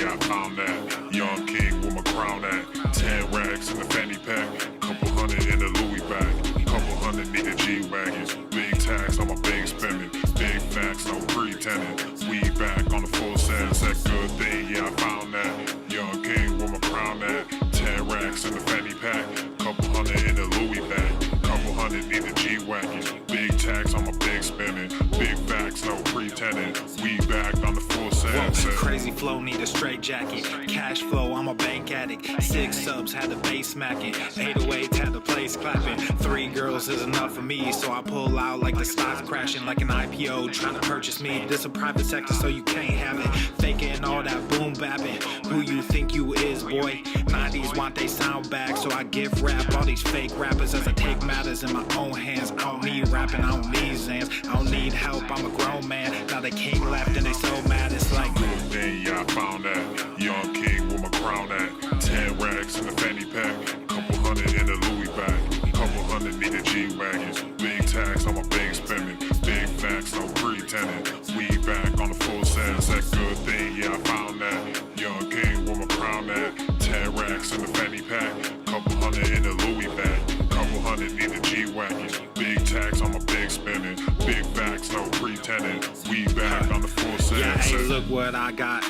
yeah, I found that. Young king with my crown at. 10 racks in the fanny pack. Couple hundred in the Louis bag. Couple hundred need the G-Wagons. Big tax on my big spending. Big facts, no pretending. We back on the full sense. That good thing, yeah, I found that. Young king with my crown at. 10 racks in the fanny pack. Couple hundred in the Louis bag. Couple hundred need the G-Wagons. Big tax on my big spending. Big facts, no pretending. We back on the full sense. Crazy flow, need a straight jacket. Cash flow, I'm a bank addict. 6 subs, had the bass smacking. 808s, had the place clapping. 3 girls is enough for me, so I pull out like the stock crashing. Like an IPO trying to purchase me. This a private sector, so you can't have it. Faking all that boom bapping. Who you think you is, boy? 90s want they sound back, so I give rap all these fake rappers as I take matters in my own hands. I don't need rapping, I don't need Zans. I don't need help, I'm a grown man. Now they can't left and they so mad, it's like good thing, yeah, I found that. Young king with my crown at. 10 racks in the fanny pack. Couple hundred in the Louis bag. Couple hundred need the G-Wagons. Big tax on my big spending. Big facts, no pretending. We back on the full sense. That good thing, yeah, I found that. Young king with my crown at. 10 racks in the fanny pack. Couple hundred in the Louis bag. Couple hundred need the G-Wagons. Big tax on my big spending. Big facts, no pretending. We back on the full sense. Yeah, hey, look what I got.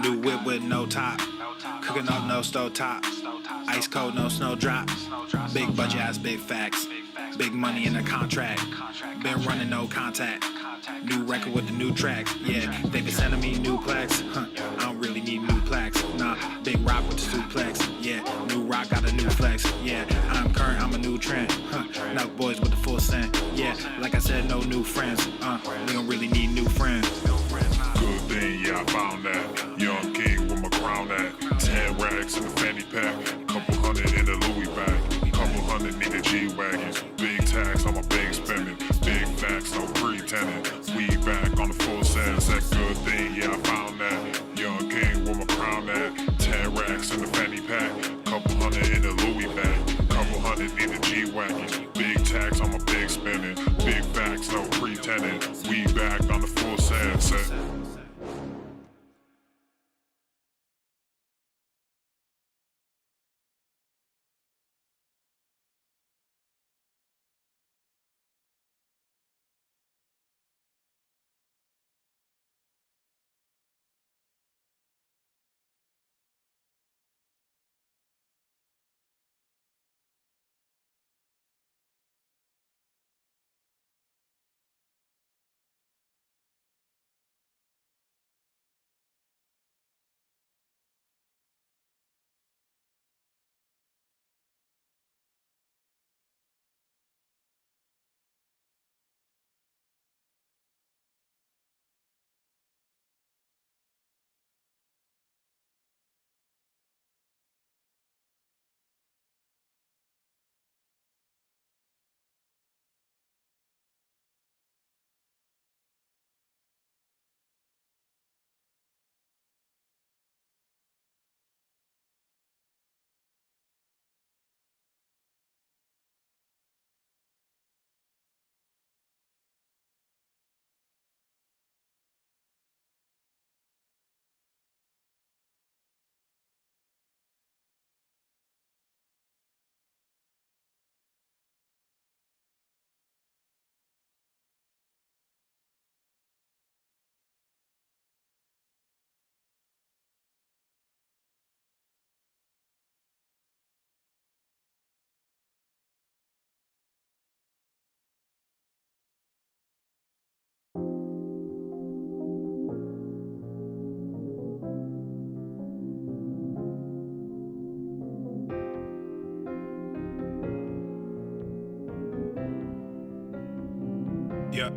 New whip with no top. Cooking up no stove top. Ice cold, no snow drop. Big budget ass, big facts. Big money in the contract. Been running no contact. New record with the new tracks. Yeah, they been sending me new plaques. I don't really need new plaques. Nah, big rock with the suplex. Yeah, new rock got a new flex. Yeah, I'm current, I'm a new trend. Now boys with the full scent. Yeah, like I said, no new friends. We don't really need new friends. Good thing, yeah, I found that. Young king with my crown at. 10 racks in the fanny pack. Couple hundred in the Louis bag. Couple hundred need the G-Wagons. Big tax on my big spending. Big facts, no pretending. We back on the full sense. That good thing, yeah, I found that. Young king with my crown at. 10 racks in the fanny pack. Couple hundred in the Louis bag. Couple hundred need the G-Wagons. Big tax on my big spending. Big facts, no pretending. We back on the full sense. Yeah.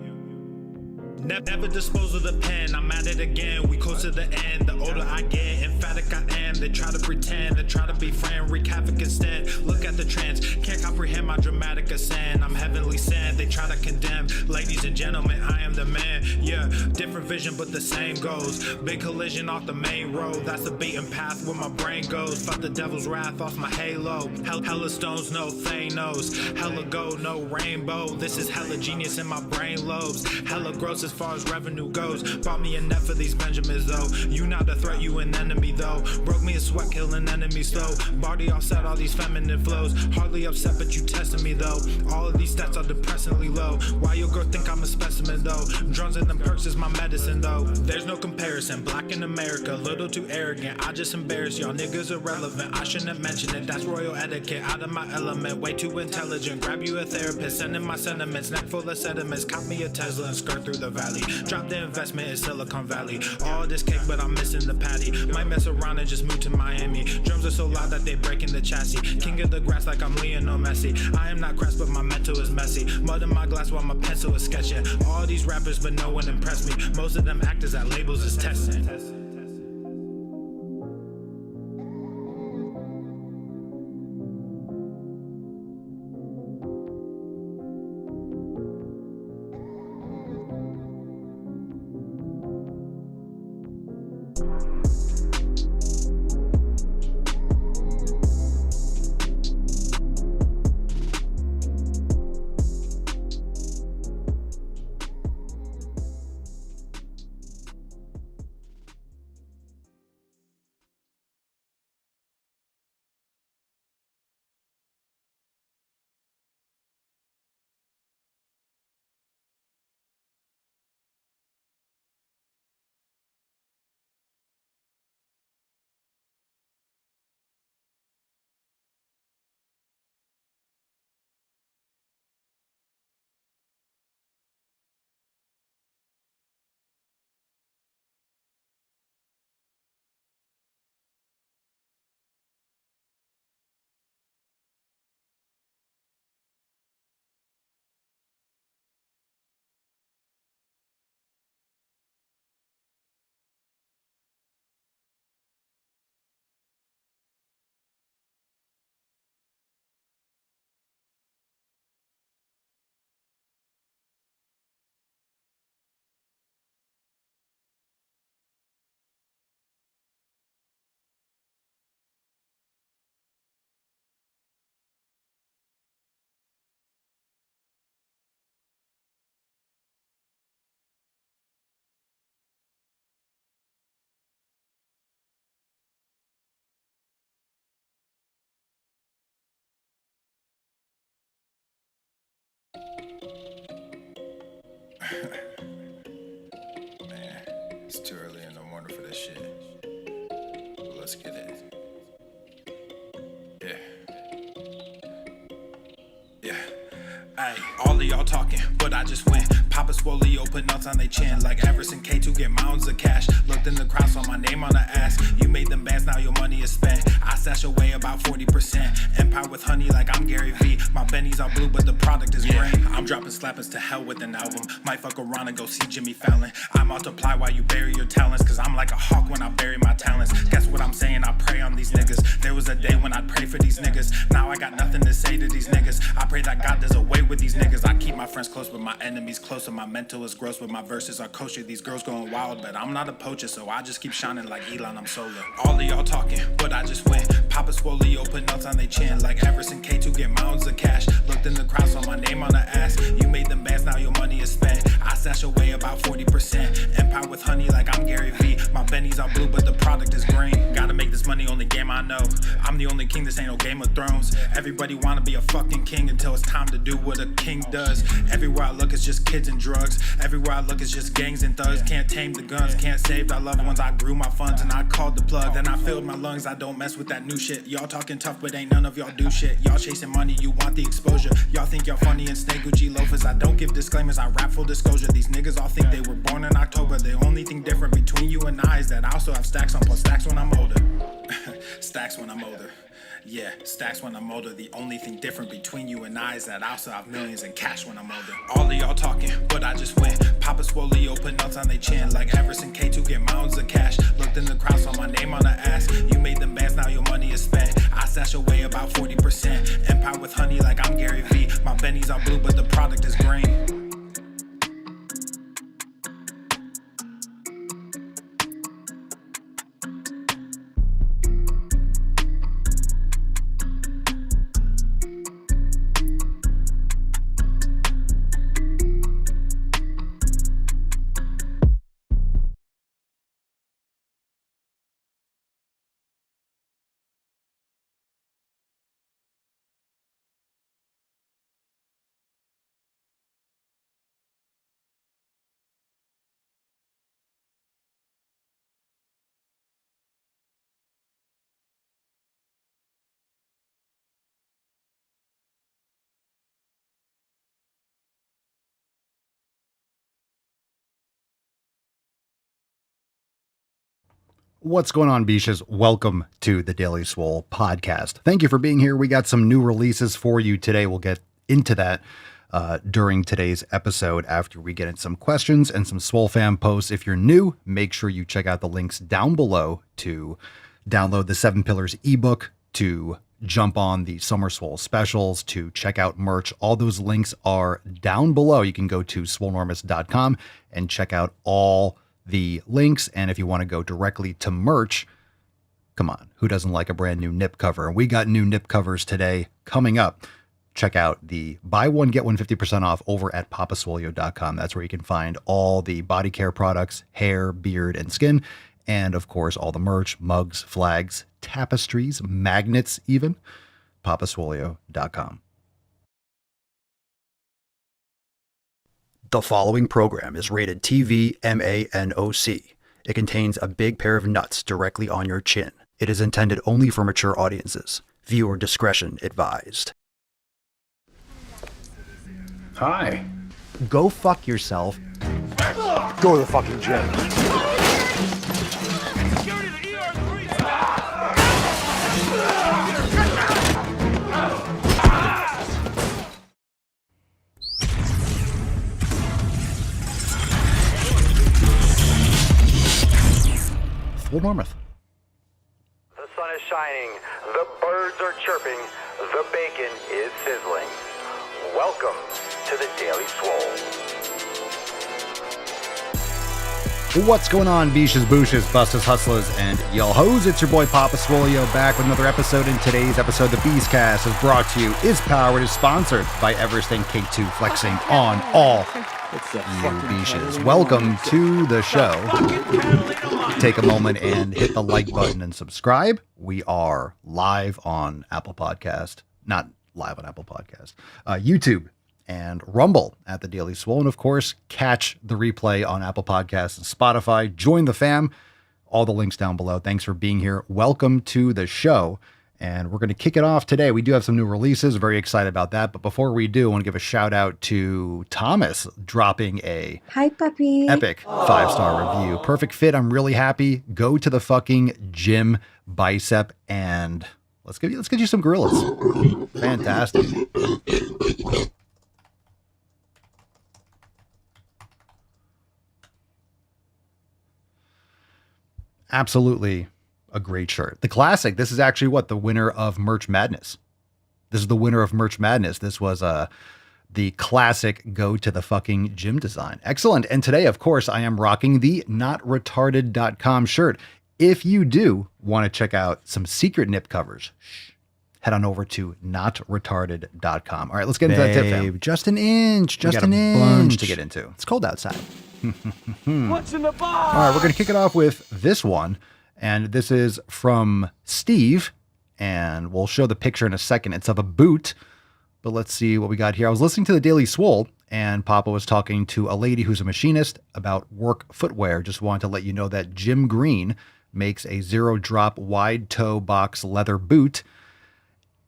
Never dispose of the pen, I'm at it again, we close to the end. The older I get, emphatic I am. They try to pretend, they try to be friend, wreak havoc instead. Look at the trends, can't comprehend my dramatic ascent. I'm heavenly sent, they try to condemn. Ladies and gentlemen, I am the man. Yeah, different vision but the same goes. Big collision off the main road, that's the beaten path where my brain goes. Felt the devil's wrath off my halo. Hella stones, no Thanos. Hella gold, no rainbow. This is hella genius in my brain lobes. Hella gross as far as revenue goes. Bought me a net for these Benjamins though. You not a threat, you an enemy though. Broke me a sweat, killing enemies slow. Body offset, all these feminine flows. Hardly upset, but you testing me though. All of these stats are depressingly low. Why your girl think I'm a specimen though? Drugs and them perks is my medicine though. There's no comparison, black in America, little too arrogant. I just embarrass y'all niggas irrelevant. I shouldn't mention it, that's royal etiquette. Out of my element, way too intelligent. Grab you a therapist, send in my sentiments. Neck full of sediments, cop me a Tesla and skirt through the valley. Drop the investment in Silicon Valley. All this cake, but I'm missing the patty. Might mess around and just move to Miami. Drums are so loud that they breaking the chassis. King of the grass like I'm Lionel Messi. I am not crass, but my mental is messy. Mud in my glass while my pencil is sketching. All these rappers, but no one impressed me. Most of them actors at labels is testing. Man, it's too early in the morning for this shit. But let's get it. Yeah. Ayy, all of y'all talking, but I just went. Papa Swole, put nuts on they chin. Like Everson K2, get mounds of cash. Looked in the crowd, saw my name on the ass. You made them bands, now your money is spent. I stash away about 40%. Empire with honey like I'm Gary V. My bennies are blue, but the product is green. I'm dropping slappers to hell with an album. Might fuck around and go see Jimmy Fallon. I multiply while you bury your talents. Cause I'm like a hawk when I bury my talents. Guess what I'm saying? I pray on these niggas. There was a day when I'd pray for these niggas. Now I got nothing to say to these niggas. I pray that God does away with these niggas. I keep my friends close, but my enemies closer. My mental is gross, but my verses are kosher. These girls going wild, but I'm not a poacher, so I just keep shining like Elon, I'm solar. All of y'all talking, but I just went. Papa Swole, put nuts on they chin. Like Everson K2, get mounds of cash. Looked in the crowd, saw my name on the ass. You made them bands, now your money is spent. I stash away about 40%. Empire with honey like I'm Gary V. My bennies are blue, but the product is green. Gotta make this money, only game I know. I'm the only king, this ain't no Game of Thrones. Everybody wanna be a fucking king until it's time to do what a king does. Everywhere I look, it's just kids and drugs. Everywhere I look, it's just gangs and thugs. Can't tame the guns, can't save our loved ones. I grew my funds and I called the plug. Then I filled my lungs, I don't mess with that new shit. Y'all talking tough, but ain't none of y'all do shit. Y'all chasing money, you want the exposure. Y'all think y'all funny and snake Gucci loafers. I don't give disclaimers, I rap full disclosure. These niggas all think they were born in October. The only thing different between you and I is that I also have stacks on plus stacks when I'm older. Stacks when I'm older. Yeah, stacks when I'm older. The only thing different between you and I is that I also have millions in cash when I'm older. All of y'all talking, but I just went. Papa Swole, put nuts on they chin. Like Everson K2, get mounds of cash. Looked in the crowd, saw my name on the ass. You made them bands, now your money is spent. I stash away about 40%. Empire with honey like I'm Gary V. My bennies are blue, but the product is green. What's going on, Beaches? Welcome to the Daily Swole podcast. Thank you for being here. We got some new releases for you today. We'll get into that during today's episode after we get in some questions and some Swole fan posts. If you're new, make sure you check out the links down below to download the 7 Pillars ebook, to jump on the Summer Swole specials, to check out merch. All those links are down below. You can go to swolenormous.com and check out all the links. And if you want to go directly to merch, come on, who doesn't like a brand new nip cover? And we got new nip covers today coming up. Check out the buy one, get one 50% off over at papaswolio.com. That's where you can find all the body care products, hair, beard, and skin. And of course, all the merch, mugs, flags, tapestries, magnets, even. papaswolio.com. The following program is rated TV MANOC. It contains a big pair of nuts directly on your chin. It is intended only for mature audiences. Viewer discretion advised. Hi. Go fuck yourself. Go to the fucking gym. Full Normuth. The sun is shining, the birds are chirping, the bacon is sizzling. Welcome to the Daily Swole. What's going on, Beaches, Booshes, Bustas, Hustlers, and y'all hoes? It's your boy Papa Swolio back with another episode. In today's episode, the Beastcast is brought to you, is powered, is sponsored by Everesting K2, flexing on all you Beaches. Welcome to the show. Take a moment and hit the like button and subscribe. We are live on Apple Podcast, not live on Apple Podcast, YouTube and Rumble at the Daily Swole. And of course, catch the replay on Apple Podcasts and Spotify. Join the fam. All the links down below. Thanks for being here. Welcome to the show. And we're going to kick it off today. We do have some new releases. Very excited about that. But before we do, I want to give a shout out to Thomas dropping a Hi, puppy. epic 5-star review. Perfect fit. I'm really happy. Go to the fucking gym, bicep, and let's get you some gorillas. Fantastic. Absolutely a great shirt. The classic. This is actually the winner of Merch Madness. This is the winner of Merch Madness. This was the classic go to the fucking gym design. Excellent. And today, of course, I am rocking the notretarded.com shirt. If you do want to check out some secret nip covers, head on over to notretarded.com. All right, let's get into that tip, fam. Just an inch. Just We got an a bunch inch to get into. It's cold outside. What's in the box? All right, we're going to kick it off with this one. And this is from Steve. And we'll show the picture in a second. It's of a boot. But let's see what we got here. I was listening to the Daily Swole, and Papa was talking to a lady who's a machinist about work footwear. Just wanted to let you know that Jim Green makes a 0-drop wide toe box leather boot.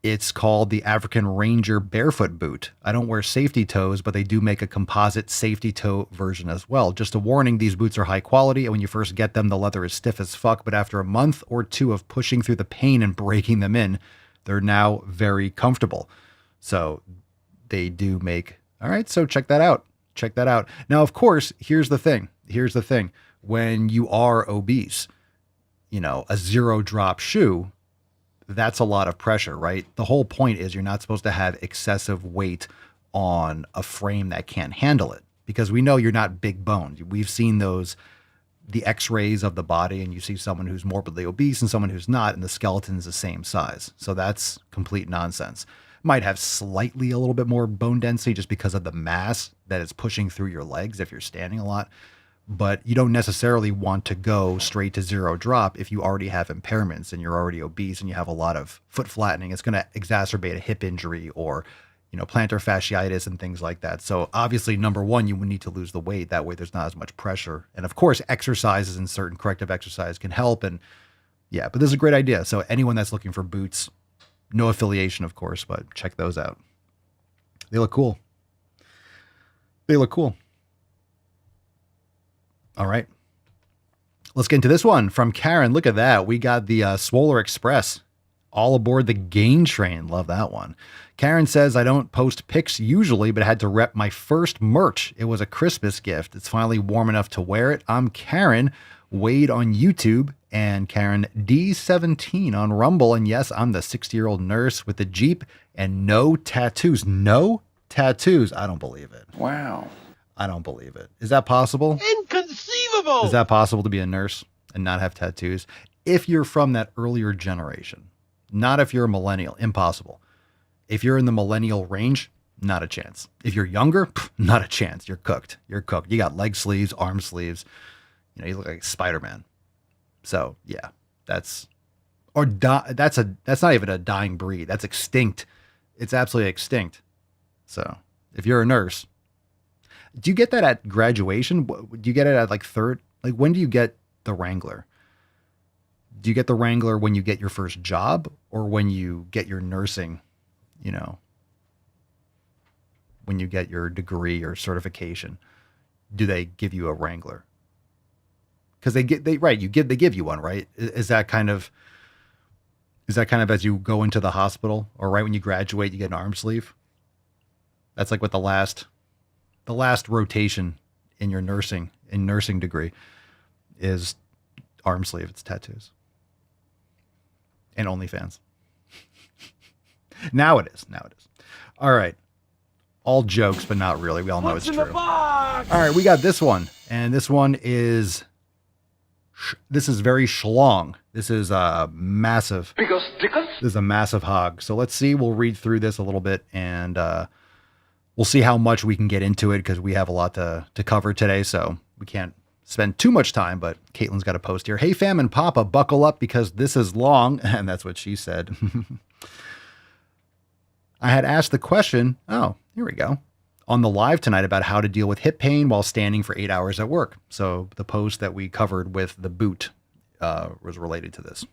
It's called the African Ranger Barefoot Boot. I don't wear safety toes, but they do make a composite safety toe version as well. Just a warning, these boots are high quality, and when you first get them, the leather is stiff as fuck, but after a month or two of pushing through the pain and breaking them in, they're now very comfortable. So they do make... All right, so check that out. Check that out. Now, of course, here's the thing. When you are obese, a 0-drop shoe, that's a lot of pressure, right? The whole point is you're not supposed to have excessive weight on a frame that can't handle it, because we know you're not big boned. We've seen the x-rays of the body, and you see someone who's morbidly obese and someone who's not, and the skeleton's the same size. So that's complete nonsense. Might have slightly a little bit more bone density just because of the mass that is pushing through your legs if you're standing a lot. But you don't necessarily want to go straight to 0-drop if you already have impairments and you're already obese and you have a lot of foot flattening. It's going to exacerbate a hip injury or, plantar fasciitis and things like that. So obviously, number one, you would need to lose the weight. That way there's not as much pressure. And of course, exercises and certain corrective exercise can help. And yeah, but this is a great idea. So anyone that's looking for boots, no affiliation, of course, but check those out. They look cool. All right. Let's get into this one from Karen. Look at that. We got the Swole Express all aboard the gain train. Love that one. Karen says, I don't post pics usually, but I had to rep my first merch. It was a Christmas gift. It's finally warm enough to wear it. I'm Karen Wade on YouTube and Karen D17 on Rumble. And yes, I'm the 60-year-old nurse with the Jeep and no tattoos. No tattoos. I don't believe it. Wow. I don't believe it. Is that possible? Inconceivable. Is that possible to be a nurse and not have tattoos? If you're from that earlier generation, not if you're a millennial, impossible. If you're in the millennial range, not a chance. If you're younger, not a chance. You're cooked. You're cooked. You got leg sleeves, arm sleeves. You know, you look like Spider-Man. So yeah, that's not even a dying breed. That's extinct. It's absolutely extinct. So if you're a nurse, do you get that at graduation? Do you get it at like third? Like when do you get the Wrangler? Do you get the Wrangler when you get your first job or when you get your nursing, you know, when you get your degree or certification? Do they give you a Wrangler? Because they give you one, right? Is that kind of as you go into the hospital or right when you graduate, you get an arm sleeve? That's like what the last rotation in your nursing degree is arm sleeve. It's tattoos and OnlyFans. Now it is. All right. All jokes, but not really. We all know it's true. All right. We got this one. And this one is very schlong. This is a massive. This is a massive hog. So let's see. We'll read through this a little bit and we'll see how much we can get into it because we have a lot to cover today. So we can't spend too much time, but Caitlin's got a post here. Hey, fam and papa, buckle up because this is long. And that's what she said. I had asked the question, oh, here we go, on the live tonight about how to deal with hip pain while standing for 8 hours at work. So the post that we covered with the boot was related to this.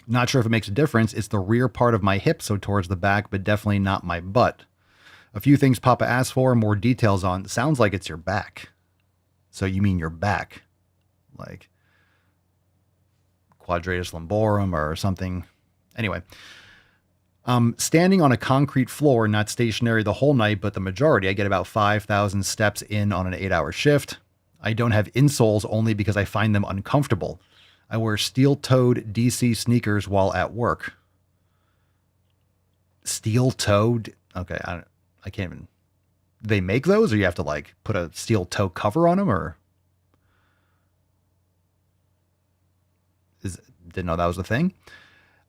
Not sure if it makes a difference. It's the rear part of my hip, so towards the back, but definitely not my butt. A few things Papa asked for, more details on. Sounds like it's your back. So you mean your back, like quadratus lumborum or something. Anyway, standing on a concrete floor, not stationary the whole night, but the majority. I get about 5,000 steps in on an 8-hour shift. I don't have insoles only because I find them uncomfortable. I wear steel-toed DC sneakers while at work. Steel-toed? Okay, I can't even. They make those, or you have to like put a steel toe cover on them, or didn't know that was a thing.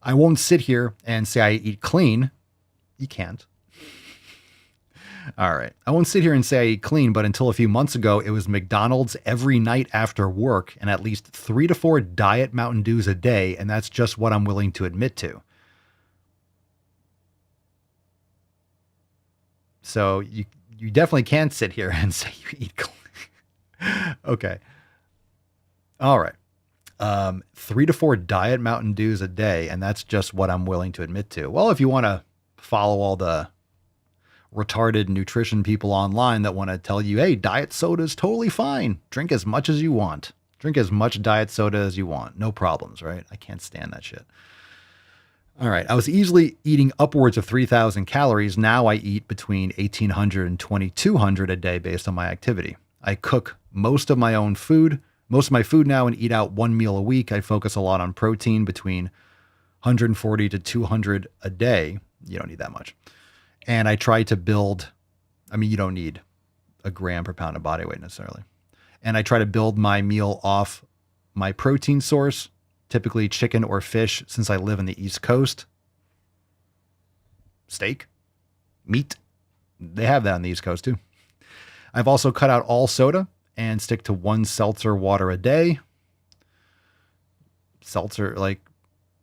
I won't sit here and say I eat clean. You can't. All right. I won't sit here and say I eat clean, but until a few months ago, it was McDonald's every night after work and at least 3 to 4 Diet Mountain Dews a day. And that's just what I'm willing to admit to. So you definitely can't sit here and say you eat clean. Okay. All right. 3 to 4 Diet Mountain Dews a day, and that's just what I'm willing to admit to. Well, if you want to follow all the retarded nutrition people online that want to tell you, hey, diet soda is totally fine. Drink as much as you want. Drink as much diet soda as you want. No problems, right? I can't stand that shit. All right. I was easily eating upwards of 3,000 calories. Now I eat between 1,800 and 2,200 a day based on my activity. I cook most of my food now and eat out 1 meal a week. I focus a lot on protein between 140 to 200 a day. You don't need that much. And I try to build, you don't need a gram per pound of body weight necessarily. And I try to build my meal off my protein source, typically chicken or fish, since I live in the East Coast. Steak, meat, they have that on the East Coast too. I've also cut out all soda and stick to 1 seltzer water a day. Seltzer, like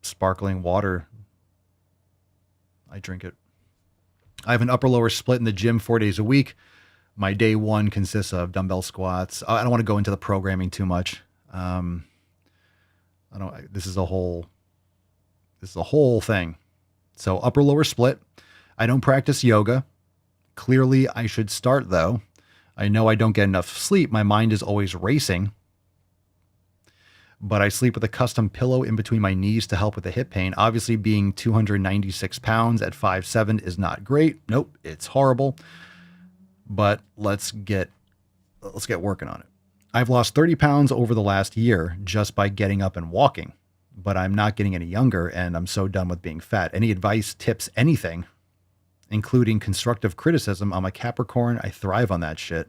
sparkling water. I drink it. I have an upper lower split in the gym 4 days a week. My day one consists of dumbbell squats. I don't want to go into the programming too much. This is a whole thing. So upper lower split. I don't practice yoga. Clearly I should start though. I know I don't get enough sleep. My mind is always racing. but I sleep with a custom pillow in between my knees to help with the hip pain. Obviously, being 296 pounds at 5'7" is not great. Nope, it's horrible. But let's get working on it. I've lost 30 pounds over the last year just by getting up and walking, but I'm not getting any younger, and I'm so done with being fat. Any advice, tips, anything, including constructive criticism? I'm a Capricorn. I thrive on that shit.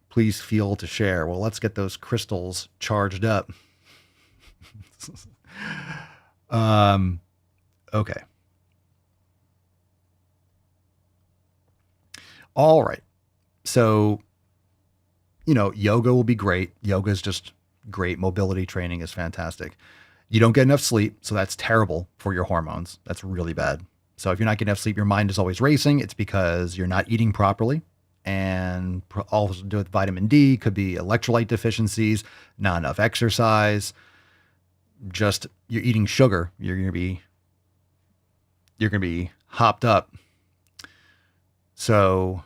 Please feel to share. Well, let's get those crystals charged up. Okay. All right. So, yoga will be great. Yoga is just great. Mobility training is fantastic. You don't get enough sleep, so that's terrible for your hormones. That's really bad. So if you're not getting enough sleep, your mind is always racing. It's because you're not eating properly, and also to do with vitamin D, could be electrolyte deficiencies, not enough exercise, just you're eating sugar. You're going to be hopped up. So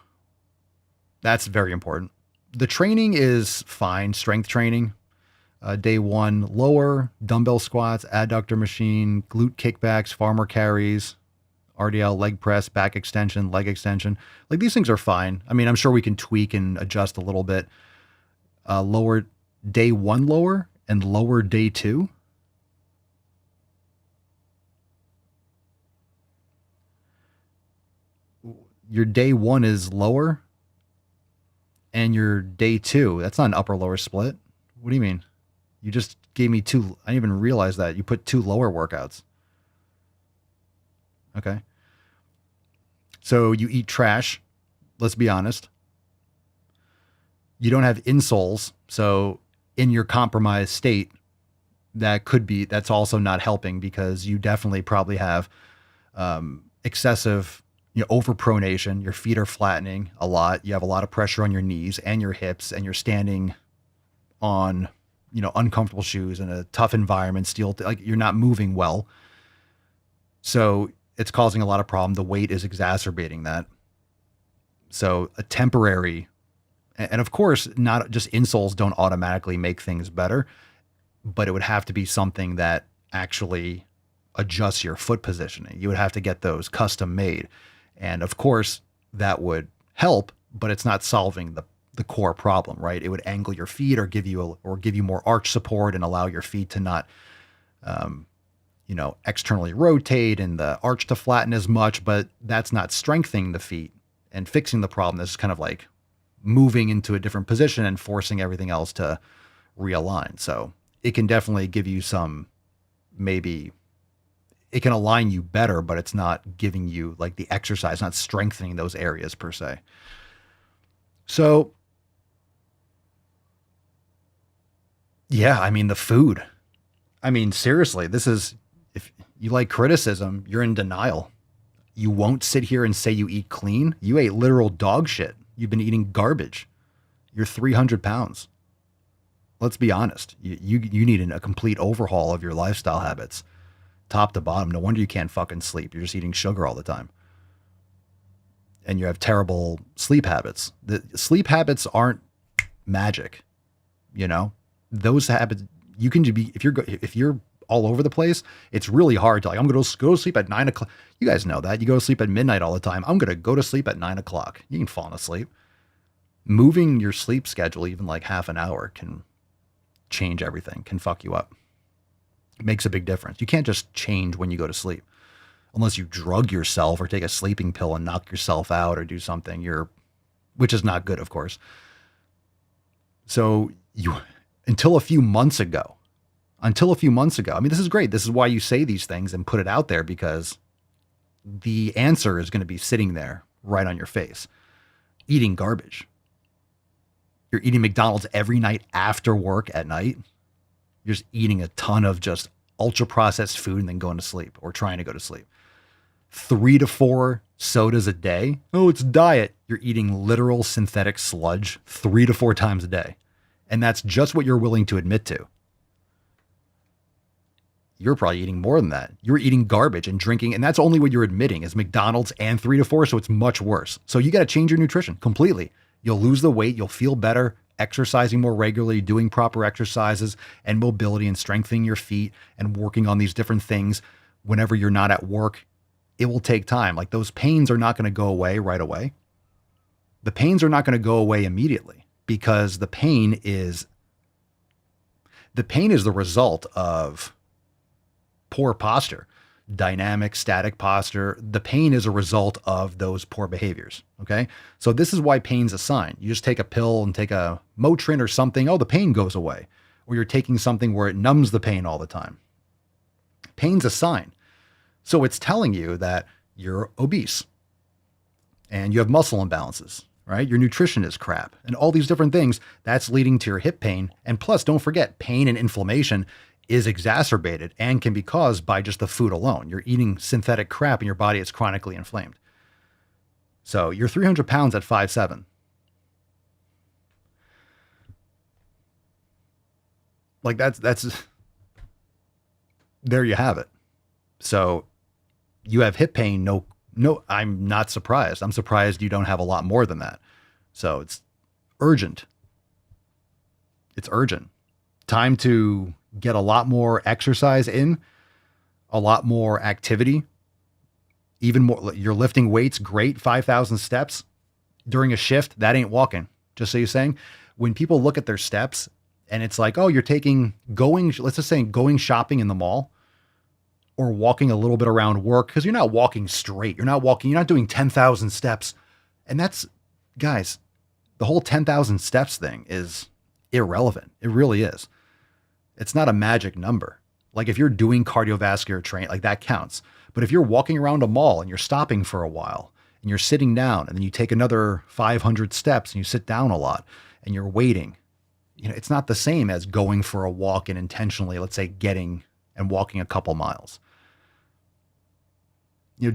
that's very important. The training is fine. Strength training, day 1, lower dumbbell squats, adductor machine, glute kickbacks, farmer carries, RDL, leg press, back extension, leg extension. Like, these things are fine. I mean, I'm sure we can tweak and adjust a little bit. Lower day 1 lower and lower day 2. Your day 1 is lower and your day 2, that's not an upper lower split. What do you mean? You just gave me 2. I didn't even realize that. You put 2 lower workouts. Okay. So you eat trash. Let's be honest. You don't have insoles. So in your compromised state, that's also not helping, because you definitely probably have excessive overpronation. Your feet are flattening a lot. You have a lot of pressure on your knees and your hips, and you're standing on, uncomfortable shoes in a tough environment, like you're not moving well. So it's causing a lot of problem. The weight is exacerbating that. So a temporary, and of course, not just insoles don't automatically make things better, but it would have to be something that actually adjusts your foot positioning. You would have to get those custom made. And of course that would help, but it's not solving the core problem, right? It would angle your feet or give you more arch support and allow your feet to not, externally rotate and the arch to flatten as much, but that's not strengthening the feet and fixing the problem. This is kind of like moving into a different position and forcing everything else to realign. So it can definitely give you it can align you better, but it's not giving you like the exercise, not strengthening those areas per se. So yeah, I mean, the food, seriously, if you like criticism, you're in denial. You won't sit here and say you eat clean. You ate literal dog shit. You've been eating garbage. You're 300 pounds. Let's be honest. You need a complete overhaul of your lifestyle habits, top to bottom. No wonder you can't fucking sleep. You're just eating sugar all the time. And you have terrible sleep habits. The sleep habits aren't magic. Those habits, you can be, if you're all over the place, it's really hard to, like, I'm going to go to sleep at 9 o'clock. You guys know that. You go to sleep at midnight all the time. I'm going to go to sleep at 9 o'clock. You can fall asleep. Moving your sleep schedule, even like half an hour, can change everything, can fuck you up. It makes a big difference. You can't just change when you go to sleep. Unless you drug yourself or take a sleeping pill and knock yourself out or do something, which is not good, of course. So until a few months ago, this is great. This is why you say these things and put it out there, because the answer is going to be sitting there right on your face. Eating garbage. You're eating McDonald's every night after work at night. You're just eating a ton of just ultra processed food and then going to sleep or trying to go to sleep. 3 to 4 sodas a day. Oh, it's diet. You're eating literal synthetic sludge 3 to 4 times a day. And that's just what you're willing to admit to. You're probably eating more than that. You're eating garbage and drinking, and that's only what you're admitting is McDonald's and 3 to 4, so it's much worse. So you got to change your nutrition completely. You'll lose the weight, you'll feel better, exercising more regularly, doing proper exercises and mobility and strengthening your feet and working on these different things whenever you're not at work, it will take time. Like those pains are not going to go away right away. The pains are not going to go away immediately because the pain is the result of poor posture, dynamic, static posture. The pain is a result of those poor behaviors. Okay. So this is why pain's a sign. You just take a pill and take a Motrin or something. Oh, the pain goes away. Or you're taking something where it numbs the pain all the time. Pain's a sign. So it's telling you that you're obese and you have muscle imbalances, right? Your nutrition is crap and all these different things that's leading to your hip pain. And plus, don't forget, pain and inflammation is exacerbated and can be caused by just the food alone. You're eating synthetic crap and your body is chronically inflamed. So you're 300 pounds at 5'7". Like that's there you have it. So you have hip pain. No, I'm not surprised. I'm surprised you don't have a lot more than that. So it's urgent. It's urgent. Time to get a lot more exercise in, a lot more activity, even more. You're lifting weights, great. 5,000 steps during a shift. That ain't walking. Just so you're saying, when people look at their steps and it's like, oh, you're let's just say going shopping in the mall or walking a little bit around work, because you're not walking straight. You're not doing 10,000 steps. And that's, guys, the whole 10,000 steps thing is irrelevant. It really is. It's not a magic number. Like if you're doing cardiovascular training, like that counts. But if you're walking around a mall and you're stopping for a while and you're sitting down and then you take another 500 steps and you sit down a lot and you're waiting, it's not the same as going for a walk and intentionally, let's say, getting and walking a couple miles.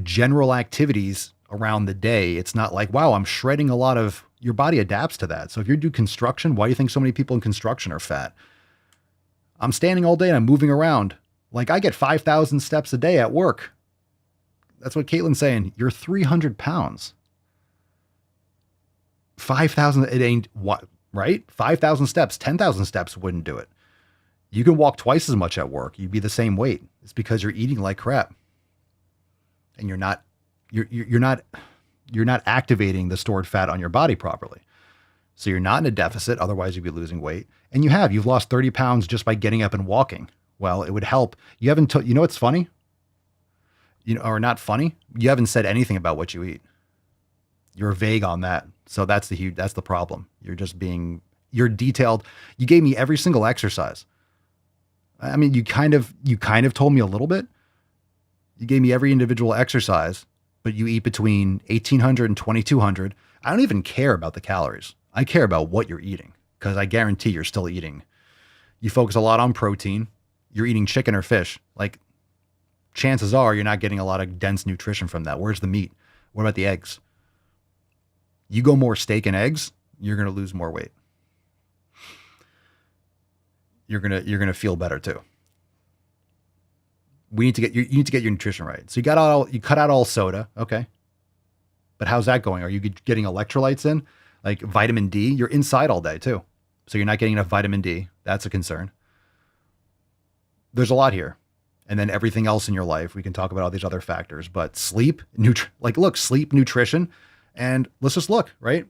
General activities around the day, it's not like, wow, I'm shredding a lot of, your body adapts to that. So if you do construction, why do you think so many people in construction are fat? I'm standing all day and I'm moving around. Like I get 5,000 steps a day at work. That's what Caitlin's saying. You're 300 pounds. 5,000, it ain't what, right? 5,000 steps, 10,000 steps wouldn't do it. You can walk twice as much at work. You'd be the same weight. It's because you're eating like crap. And you're not activating the stored fat on your body properly. So you're not in a deficit. Otherwise you'd be losing weight. And you've lost 30 pounds just by getting up and walking. Well, it would help. You haven't, what's funny? Or not funny. You haven't said anything about what you eat. You're vague on that. So that's the problem. You're detailed. You gave me every single exercise. I mean, you kind of told me a little bit. You gave me every individual exercise, but you eat between 1,800 and 2,200. I don't even care about the calories. I care about what you're eating because I guarantee you're still eating. You focus a lot on protein. You're eating chicken or fish. Like chances are you're not getting a lot of dense nutrition from that. Where's the meat? What about the eggs? You go more steak and eggs, you're going to lose more weight. You're going to feel better too. You need to get your nutrition right. So you cut out all soda. Okay. But how's that going? Are you getting electrolytes in? Like vitamin D? You're inside all day too. So you're not getting enough vitamin D. That's a concern. There's a lot here. And then everything else in your life, we can talk about all these other factors, but sleep, sleep, nutrition, and let's just look, right?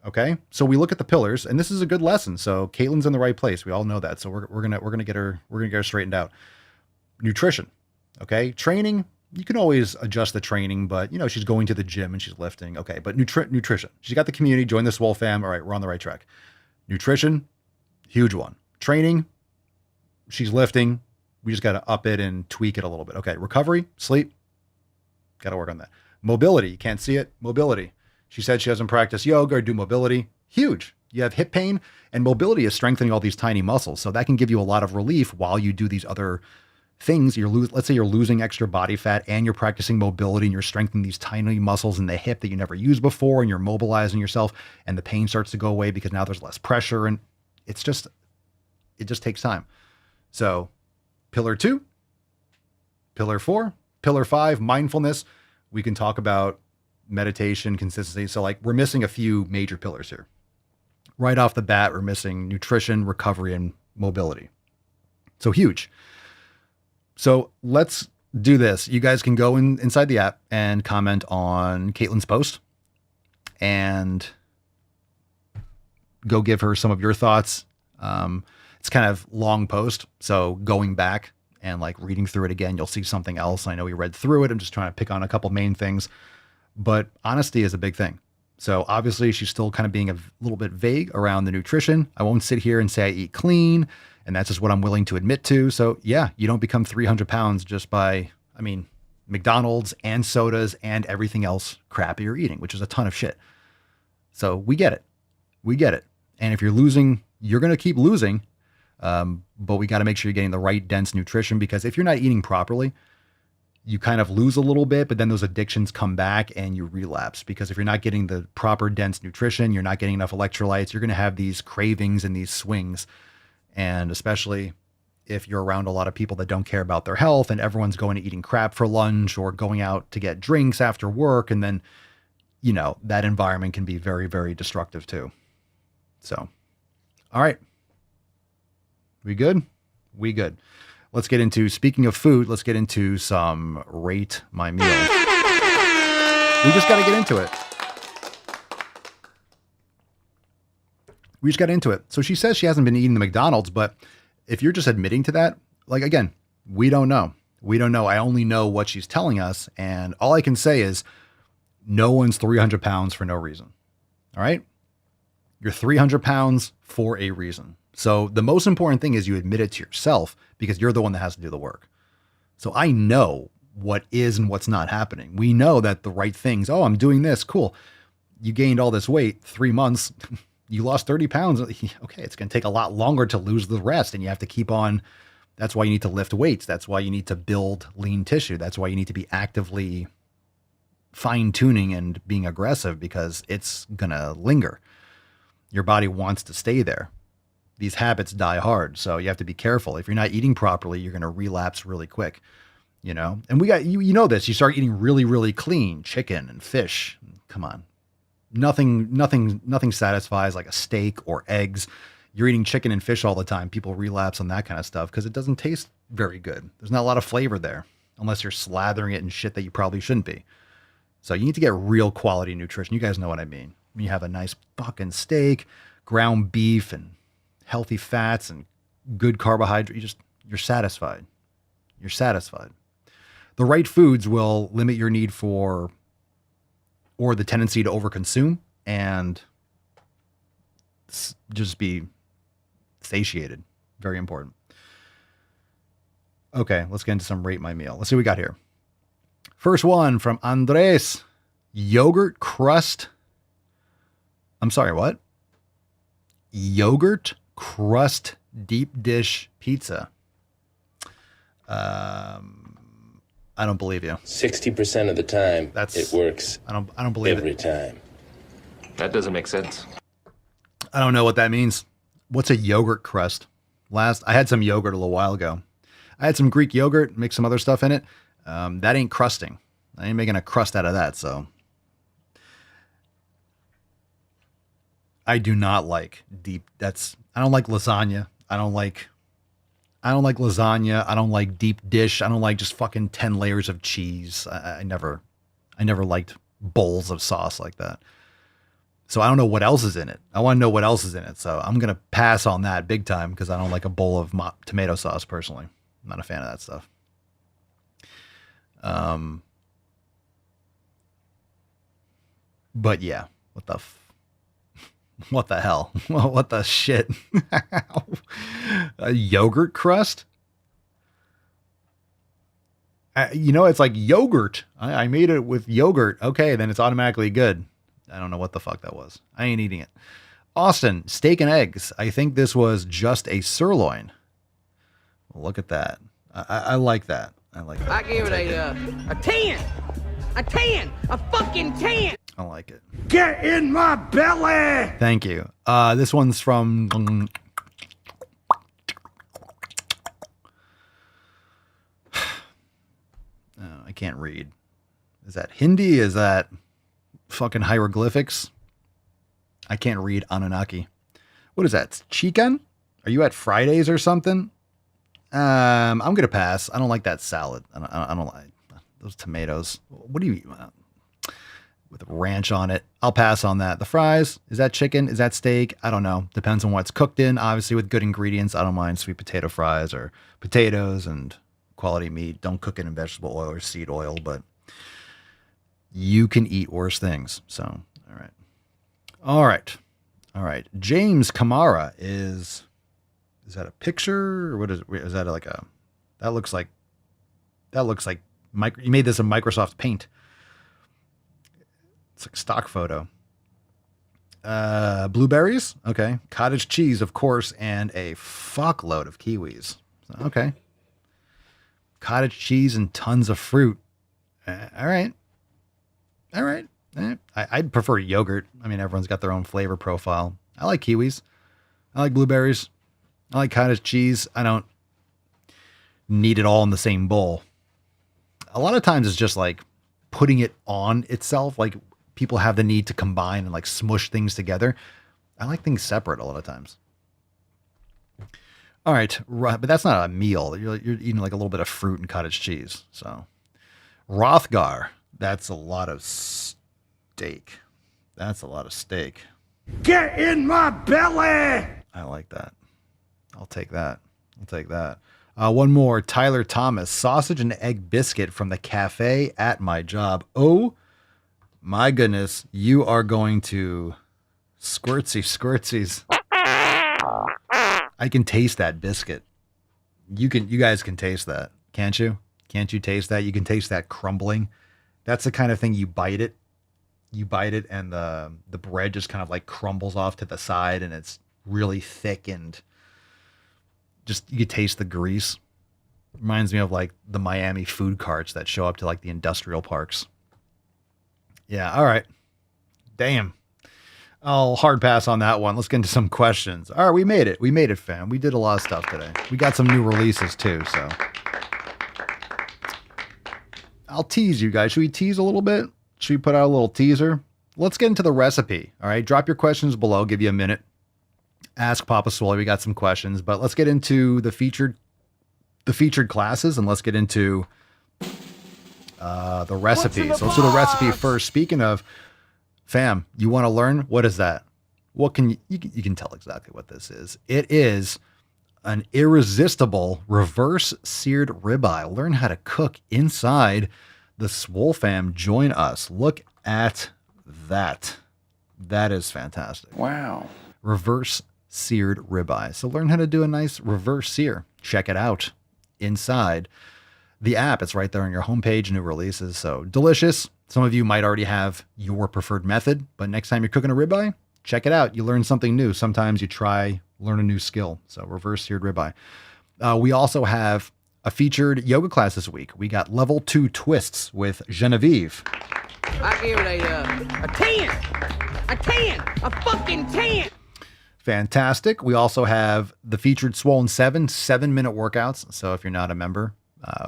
Okay. So we look at the pillars and this is a good lesson. So Caitlin's in the right place. We all know that. So we're going to get her straightened out. Nutrition. Okay. Training. You can always adjust the training, but she's going to the gym and she's lifting. Okay. But nutrition, she's got the community, join the Swole fam. All right. We're on the right track. Nutrition, huge one. Training, she's lifting. We just got to up it and tweak it a little bit. Okay. Recovery, sleep. Got to work on that. Mobility. You can't see it. Mobility. She said she doesn't practice yoga or do mobility. Huge. You have hip pain and mobility is strengthening all these tiny muscles. So that can give you a lot of relief while you do these other things. Let's say you're losing extra body fat and you're practicing mobility and you're strengthening these tiny muscles in the hip that you never used before and you're mobilizing yourself and the pain starts to go away because now there's less pressure and it just takes time. So pillar 2, pillar 4, pillar 5, mindfulness. We can talk about meditation, consistency. So we're missing a few major pillars here. right off the bat, we're missing nutrition, recovery, and mobility. So huge. So let's do this. You guys can go inside the app and comment on Caitlin's post and go give her some of your thoughts. It's kind of long post. So going back and like reading through it again, you'll see something else. I know we read through it. I'm just trying to pick on a couple main things, but honesty is a big thing. So obviously she's still kind of being a little bit vague around the nutrition. I won't sit here and say I eat clean, and that's just what I'm willing to admit to. So yeah, you don't become 300 pounds just by, I mean, McDonald's and sodas and everything else crap you're eating, which is a ton of shit. So we get it. We get it. And if you're losing, you're going to keep losing. But we got to make sure you're getting the right dense nutrition, because if you're not eating properly, you kind of lose a little bit, but then those addictions come back and you relapse, because if you're not getting the proper dense nutrition, you're not getting enough electrolytes, you're going to have these cravings and these swings. And especially if you're around a lot of people that don't care about their health and everyone's going to eating crap for lunch or going out to get drinks after work. And then, you know, that environment can be very, very destructive too. So, all right. We good? We good. Let's get into, speaking of food, let's get into some Rate My Meal. We just got to get into it. We just got into it. So she says she hasn't been eating the McDonald's, but if you're just admitting to that, like, again, we don't know. We don't know. I only know what she's telling us. And all I can say is no one's 300 pounds for no reason. All right. You're 300 pounds for a reason. So the most important thing is you admit it to yourself, because you're the one that has to do the work. So I know what is and what's not happening. We know that the right things. Oh, I'm doing this. Cool. You gained all this weight, 3 months. You lost 30 pounds. Okay. It's going to take a lot longer to lose the rest, and you have to keep on. That's why you need to lift weights. That's why you need to build lean tissue. That's why you need to be actively fine tuning and being aggressive, because it's going to linger. Your body wants to stay there. These habits die hard. So you have to be careful. If you're not eating properly, you're going to relapse really quick, you know? And we got, you know this, you start eating really, really clean chicken and fish. Come on. Nothing satisfies like a steak or eggs. You're eating chicken and fish all the time. People relapse on that kind of stuff because it doesn't taste very good. There's not a lot of flavor there unless you're slathering it in shit that you probably shouldn't be. So you need to get real quality nutrition. You guys know what I mean. You have a nice fucking steak, ground beef, and healthy fats and good carbohydrate. You're satisfied. You're satisfied. The right foods will limit your need for, or the tendency to overconsume, and just be satiated. Very important. Okay, let's get into some Rate My Meal. Let's see what we got here. First one from Andres. Yogurt crust. I'm sorry, what? Yogurt crust deep dish pizza. I don't believe you. 60% of the time, it works. I don't believe every time. That doesn't make sense. I don't know what that means. What's a yogurt crust? I had some yogurt a little while ago. I had some Greek yogurt, mixed some other stuff in it. That ain't crusting. I ain't making a crust out of that. So I do not like I don't like lasagna. I don't like lasagna. I don't like deep dish. I don't like just fucking 10 layers of cheese. I never liked bowls of sauce like that. So I don't know what else is in it. I want to know what else is in it. So I'm going to pass on that big time, because I don't like a bowl of tomato sauce personally. I'm not a fan of that stuff. But yeah, what the hell? What the shit? A yogurt crust? It's like yogurt. I made it with yogurt. Okay, then it's automatically good. I don't know what the fuck that was. I ain't eating it. Austin, steak and eggs. I think this was just a sirloin. Look at that. I like that. I like that. I give it a 10. A 10. A fucking 10. I like it. Get in my belly! Thank you. This one's from... I can't read. Is that Hindi? Is that fucking hieroglyphics? I can't read Anunnaki. What is that? Chicken? Are you at Fridays or something? I'm going to pass. I don't like that salad. I don't like those tomatoes. What do you eat? With ranch on it. I'll pass on that. The fries, is that chicken? Is that steak? I don't know. Depends on what it's cooked in. Obviously, with good ingredients, I don't mind sweet potato fries or potatoes and quality meat. Don't cook it in vegetable oil or seed oil, but you can eat worse things. So, all right. All right. All right. James Kamara is that a picture or what is that like a, that looks like you made this in Microsoft Paint. It's like stock photo. Blueberries. Okay. Cottage cheese, of course, and a fuckload of kiwis. So, okay. Cottage cheese and tons of fruit. All right. All right. I'd prefer yogurt. I mean, everyone's got their own flavor profile. I like kiwis. I like blueberries. I like cottage cheese. I don't need it all in the same bowl. A lot of times it's just like putting it on itself. Like people have the need to combine and like smush things together. I like things separate a lot of times. All right. But that's not a meal. You're eating like a little bit of fruit and cottage cheese. So Rothgar, that's a lot of steak. That's a lot of steak. Get in my belly! I like that. I'll take that. I'll take that. One more. Tyler Thomas. Sausage and egg biscuit from the cafe at my job. My goodness. You are going to squirtsies. I can taste that biscuit. You guys can taste that. Can't you? Can't you taste that? You can taste that crumbling. That's the kind of thing you bite it and the bread just kind of like crumbles off to the side and it's really thick and just, you could taste the grease. Reminds me of like the Miami food carts that show up to like the industrial parks. Yeah. All right. Damn. I'll hard pass on that one. Let's get into some questions. All right. We made it. We made it, fam. We did a lot of stuff today. We got some new releases too. So I'll tease you guys. Should we tease a little bit? Should we put out a little teaser? Let's get into the recipe. All right. Drop your questions below. Give you a minute. Ask Papa Swole. We got some questions, but let's get into the featured classes and let's get into the recipe. So let's do the recipe first. Speaking of, fam, you want to learn? What is that? What can you can tell exactly what this is. It is an irresistible reverse seared ribeye. Learn how to cook inside the Swole fam. Join us. Look at that. That is fantastic. Wow. Reverse seared ribeye. So learn how to do a nice reverse sear. Check it out inside the app. It's right there on your homepage, new releases. So delicious. Some of you might already have your preferred method, but next time you're cooking a ribeye, check it out. You learn something new. Sometimes you learn a new skill. So reverse seared ribeye. We also have a featured yoga class this week. We got level 2 twists with Genevieve. I give it a 10. A 10. A fucking 10. Fantastic. We also have the featured Swollen 7-minute workouts. So if you're not a member,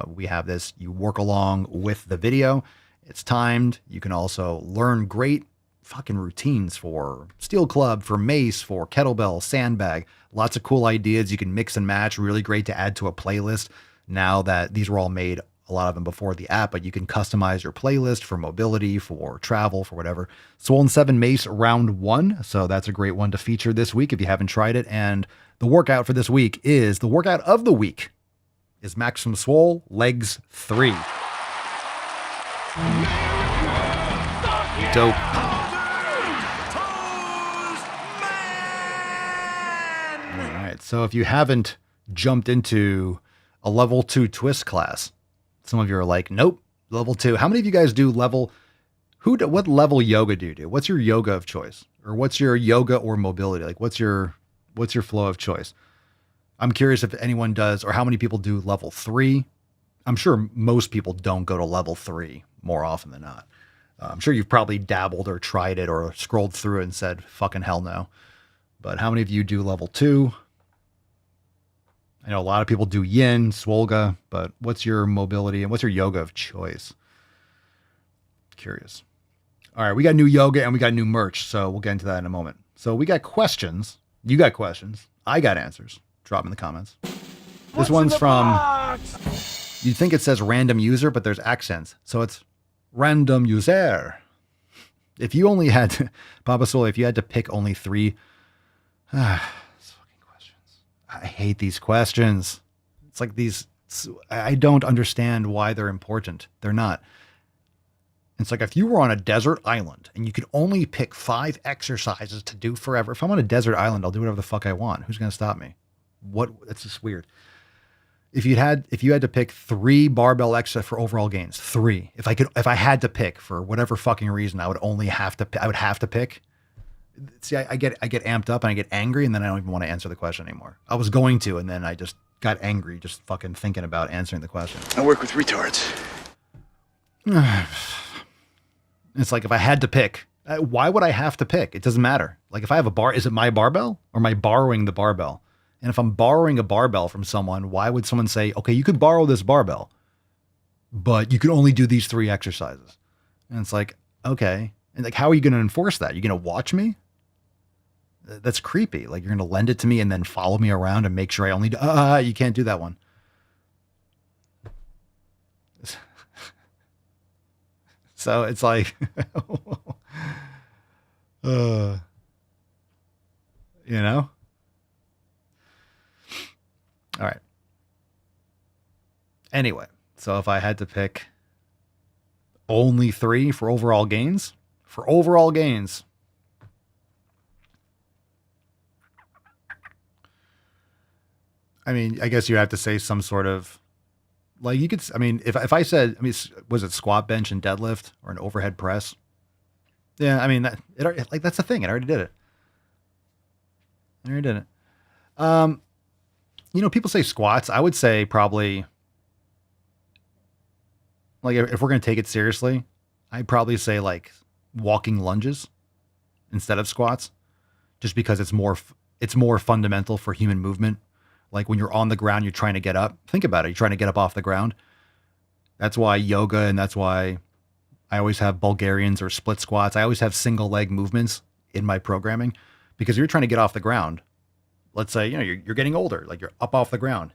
we have this. You work along with the video. It's timed. You can also learn great fucking routines for steel club, for mace, for kettlebell, sandbag. Lots of cool ideas. You can mix and match. Really great to add to a playlist now that these were all made, a lot of them before the app, but you can customize your playlist for mobility, for travel, for whatever. Swollen 7 Mace Round 1. So that's a great one to feature this week if you haven't tried it. And the workout for this week is the workout of the week is Maximum Swole Legs 3. Dope. All right. So if you haven't jumped into a level 2 twist class, some of you are like, nope, level 2. How many of you guys do what level yoga do you do? What's your yoga of choice? Or what's your yoga or mobility? Like what's your flow of choice? I'm curious if anyone does, or how many people do level 3. I'm sure most people don't go to level 3 more often than not. I'm sure you've probably dabbled or tried it or scrolled through it and said, fucking hell no. But how many of you do level 2? I know a lot of people do yin, swolga, but what's your mobility and what's your yoga of choice? Curious. All right, we got new yoga and we got new merch, so we'll get into that in a moment. So we got questions You got questions. I got answers. Drop in the comments. This one's from, you'd think it says random user, but there's accents. So it's random user. If you only had, Papa Swole, if you had to pick only 3, these fucking questions. I hate these questions. It's like these, I don't understand why they're important. They're not. It's like if you were on a desert island and you could only pick 5 exercises to do forever. If I'm on a desert island, I'll do whatever the fuck I want. Who's going to stop me? That's just weird. If you had to pick 3 barbell exercises for overall gains, 3. If I had to pick for whatever fucking reason, I would have to pick. See, I get amped up and I get angry and then I don't even want to answer the question anymore. I was going to, and then I just got angry just fucking thinking about answering the question. I work with retards. It's like if I had to pick, why would I have to pick? It doesn't matter. Like if I have a bar, is it my barbell or am I borrowing the barbell? And if I'm borrowing a barbell from someone, why would someone say, okay, you could borrow this barbell, but you could only do these 3 exercises? And it's like, okay. And like, how are you going to enforce that? You're going to watch me? That's creepy. Like you're going to lend it to me and then follow me around and make sure I only do, you can't do that one. So it's like, you know? All right. Anyway, so if I had to pick only 3 for overall gains, I mean, I guess you have to say some sort of, like you could, I mean, if I said, I mean, was it squat, bench, and deadlift or an overhead press? Yeah, I mean, that's the thing. It already did it. You know, people say squats. I would say probably, like, if we're going to take it seriously, I'd probably say like walking lunges instead of squats, just because it's more fundamental for human movement. Like when you're on the ground, you're trying to get up. Think about it. You're trying to get up off the ground. That's why yoga, and that's why I always have Bulgarians or split squats. I always have single leg movements in my programming because you're trying to get off the ground. Let's say, you know, you're getting older, like you're up off the ground.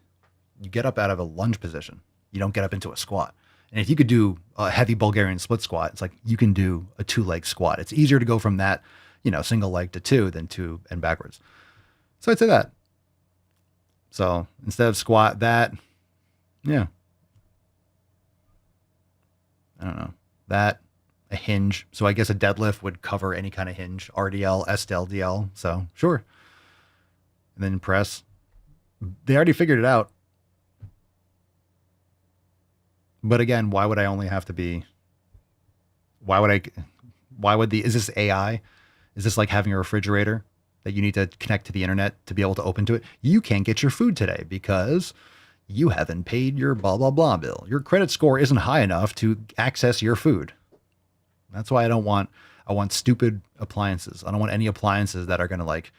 You get up out of a lunge position. You don't get up into a squat. And if you could do a heavy Bulgarian split squat, it's like you can do a 2-leg squat. It's easier to go from that, you know, single leg to 2 than 2 and backwards. So I'd say that. So instead of squat, that, yeah. I don't know. That, a hinge. So I guess a deadlift would cover any kind of hinge, RDL, SLDL. So sure. And then press. They already figured it out. But again, why would I only have to be, is this AI? Is this like having a refrigerator that you need to connect to the internet to be able to open to it? You can't get your food today because you haven't paid your blah, blah, blah bill. Your credit score isn't high enough to access your food. That's why I want stupid appliances. I don't want any appliances that are going to like,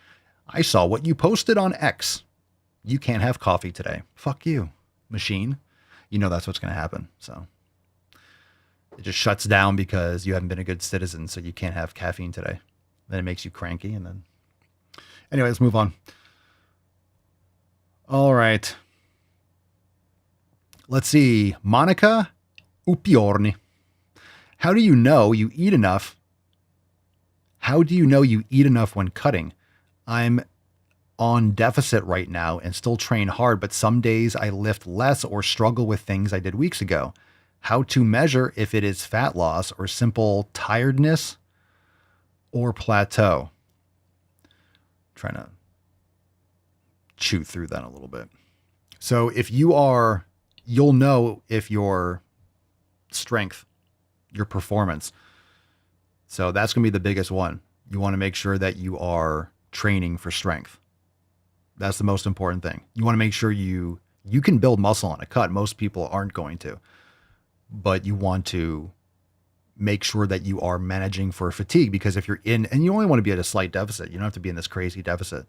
I saw what you posted on X. You can't have coffee today. Fuck you, machine. You know that's what's going to happen. So it just shuts down because you haven't been a good citizen, so you can't have caffeine today. Then it makes you cranky, and then... Anyway, let's move on. All right. Let's see. Monica Upiorni. How do you know you eat enough? How do you know you eat enough when cutting? I'm on deficit right now and still train hard, but some days I lift less or struggle with things I did weeks ago. How to measure if it is fat loss or simple tiredness or plateau? Trying to chew through that a little bit. So if you'll know if your strength, your performance. So that's going to be the biggest one. You want to make sure that you are training for strength. That's the most important thing. You want to make sure you can build muscle on a cut. Most people aren't going to, but you want to make sure that you are managing for fatigue, because if you're in, and you only want to be at a slight deficit, you don't have to be in this crazy deficit.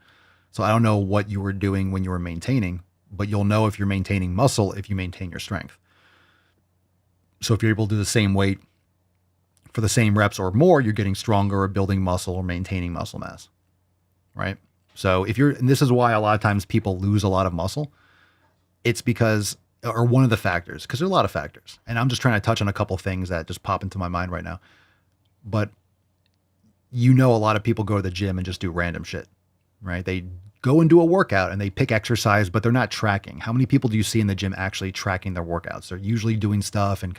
So I don't know what you were doing when you were maintaining, but you'll know if you're maintaining muscle if you maintain your strength. So if you're able to do the same weight for the same reps or more, you're getting stronger or building muscle or maintaining muscle mass, right? So and this is why a lot of times people lose a lot of muscle. It's because, or one of the factors, because there are a lot of factors. And I'm just trying to touch on a couple things that just pop into my mind right now. But a lot of people go to the gym and just do random shit, right? They go and do a workout and they pick exercise, but they're not tracking. How many people do you see in the gym actually tracking their workouts? They're usually doing stuff and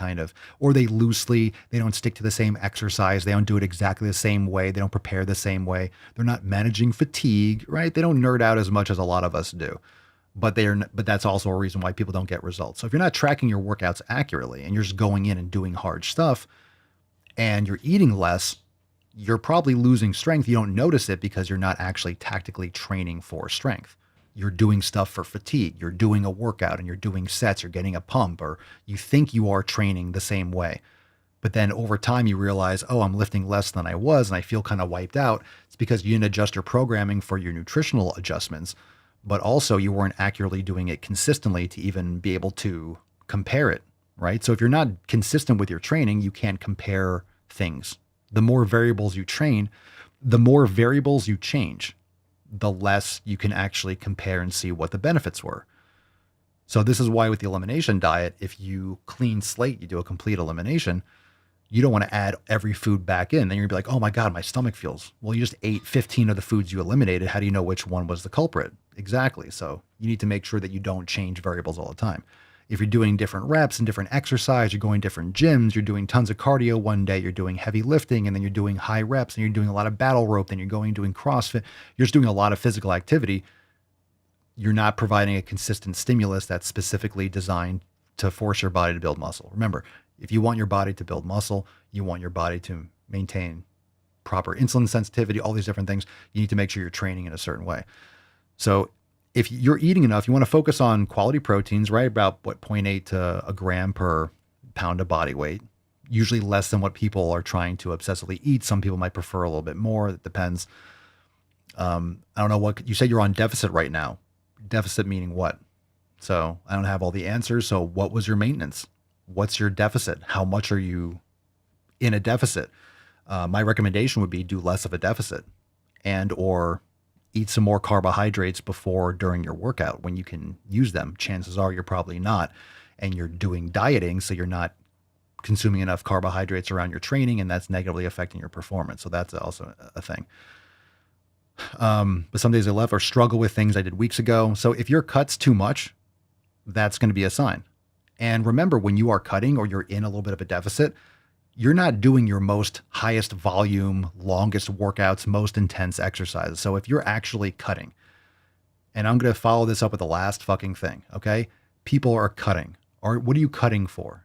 or they don't stick to the same exercise. They don't do it exactly the same way. They don't prepare the same way. They're not managing fatigue, right? They don't nerd out as much as a lot of us do, but that's also a reason why people don't get results. So if you're not tracking your workouts accurately and you're just going in and doing hard stuff and you're eating less, you're probably losing strength. You don't notice it because you're not actually tactically training for strength. You're doing stuff for fatigue. You're doing a workout and you're doing sets. You're getting a pump, or you think you are training the same way. But then over time you realize, oh, I'm lifting less than I was and I feel kind of wiped out. It's because you didn't adjust your programming for your nutritional adjustments, but also you weren't accurately doing it consistently to even be able to compare it, right? So if you're not consistent with your training, you can't compare things. The more variables you train, the more variables you change, the less you can actually compare and see what the benefits were. So this is why with the elimination diet, if you clean slate, you do a complete elimination, you don't want to add every food back in. Then you're gonna be like, oh my God, my stomach feels. Well, you just ate 15 of the foods you eliminated. How do you know which one was the culprit? Exactly. So you need to make sure that you don't change variables all the time. If you're doing different reps and different exercise, you're going different gyms, you're doing tons of cardio one day, you're doing heavy lifting, and then you're doing high reps, and you're doing a lot of battle rope, then you're doing CrossFit, you're just doing a lot of physical activity. You're not providing a consistent stimulus that's specifically designed to force your body to build muscle. Remember, if you want your body to build muscle, you want your body to maintain proper insulin sensitivity, all these different things, you need to make sure you're training in a certain way. So if you're eating enough, you want to focus on quality proteins, right? About 0.8 to a gram per pound of body weight, usually less than what people are trying to obsessively eat. Some people might prefer a little bit more. It depends. I don't know what you said. You're on deficit right now. Deficit meaning what? So I don't have all the answers. So what was your maintenance? What's your deficit? How much are you in a deficit? My recommendation would be do less of a deficit or eat some more carbohydrates before or during your workout when you can use them. Chances are you're probably not, and you're doing dieting, so you're not consuming enough carbohydrates around your training, and that's negatively affecting your performance. So that's also a thing. But some days I left or struggle with things I did weeks ago. So if your cut's too much, that's going to be a sign. And remember, when you are cutting or you're in a little bit of a deficit, you're not doing your most highest volume, longest workouts, most intense exercises. So if you're actually cutting, and I'm going to follow this up with the last fucking thing, okay? People are cutting. Or what are you cutting for?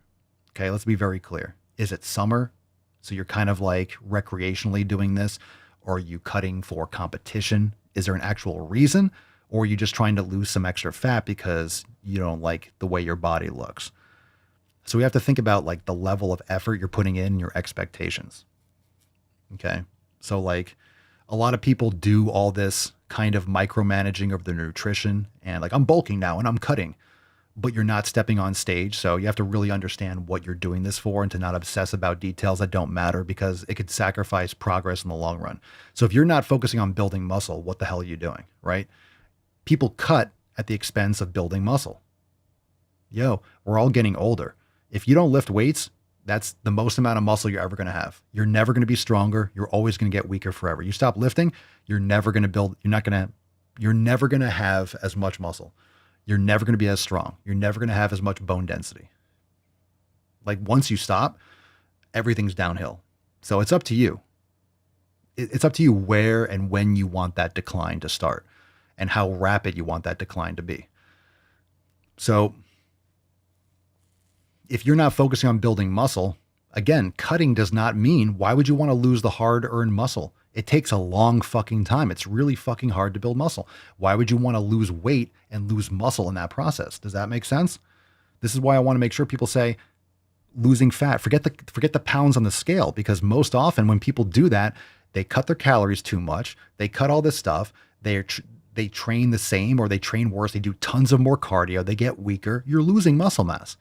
Okay, let's be very clear. Is it summer? So you're kind of like recreationally doing this? Or are you cutting for competition? Is there an actual reason? Or are you just trying to lose some extra fat because you don't like the way your body looks? So we have to think about like the level of effort you're putting in, your expectations. Okay. So like a lot of people do all this kind of micromanaging of their nutrition and like, I'm bulking now and I'm cutting, but you're not stepping on stage. So you have to really understand what you're doing this for and to not obsess about details that don't matter because it could sacrifice progress in the long run. So if you're not focusing on building muscle, what the hell are you doing? Right? People cut at the expense of building muscle. We're all getting older. If you don't lift weights, that's the most amount of muscle you're ever going to have. You're never going to be stronger. You're always going to get weaker forever. You stop lifting, you're never going to have as much muscle. You're never going to be as strong. You're never going to have as much bone density. Like once you stop, everything's downhill. So it's up to you. It's up to you where and when you want that decline to start and how rapid you want that decline to be. So if you're not focusing on building muscle, again, cutting does not mean, why would you want to lose the hard-earned muscle? It takes a long fucking time. It's really fucking hard to build muscle. Why would you want to lose weight and lose muscle in that process? Does that make sense? This is why I want to make sure people say losing fat, forget the pounds on the scale, because most often when people do that, they cut their calories too much. They cut all this stuff. They train the same or they train worse. They do tons of more cardio. They get weaker. You're losing muscle mass.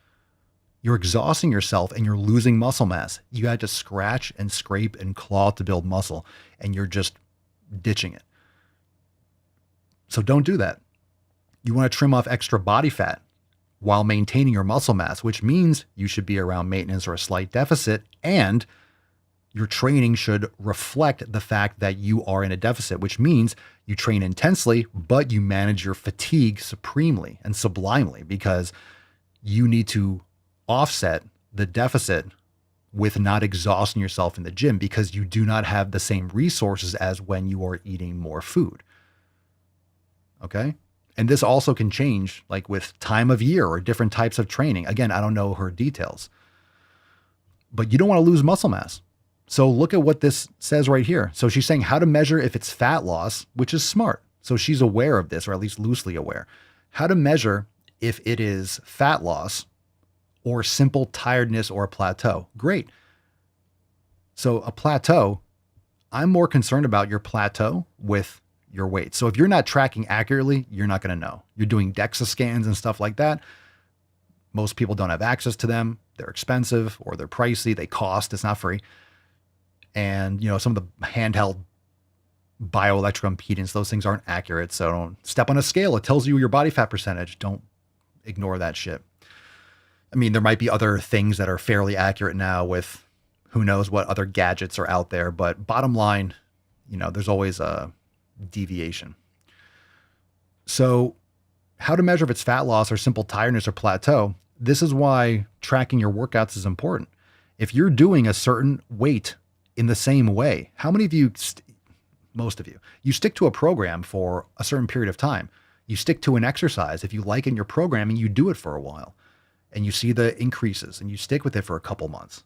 You're exhausting yourself and you're losing muscle mass. You had to scratch and scrape and claw to build muscle and you're just ditching it. So don't do that. You want to trim off extra body fat while maintaining your muscle mass, which means you should be around maintenance or a slight deficit, and your training should reflect the fact that you are in a deficit, which means you train intensely, but you manage your fatigue supremely and sublimely, because you need to offset the deficit with not exhausting yourself in the gym, because you do not have the same resources as when you are eating more food. Okay? And this also can change like with time of year or different types of training. Again, I don't know her details, but you don't want to lose muscle mass. So look at what this says right here. So she's saying how to measure if it's fat loss, which is smart. So she's aware of this, or at least loosely aware. How to measure if it is fat loss or simple tiredness or a plateau. Great. So a plateau, I'm more concerned about your plateau with your weight. So if you're not tracking accurately, you're not going to know. You're doing DEXA scans and stuff like that. Most people don't have access to them. They're expensive or they're pricey. They cost. It's not free. And, you know, some of the handheld bioelectrical impedance, those things aren't accurate. So don't step on a scale. It tells you your body fat percentage. Don't ignore that shit. I mean, there might be other things that are fairly accurate now with who knows what other gadgets are out there. But bottom line, you know, there's always a deviation. So how to measure if it's fat loss or simple tiredness or plateau. This is why tracking your workouts is important. If you're doing a certain weight in the same way, how many of you, most of you stick to a program for a certain period of time. You stick to an exercise. If you like in your programming, you do it for a while and you see the increases and you stick with it for a couple months.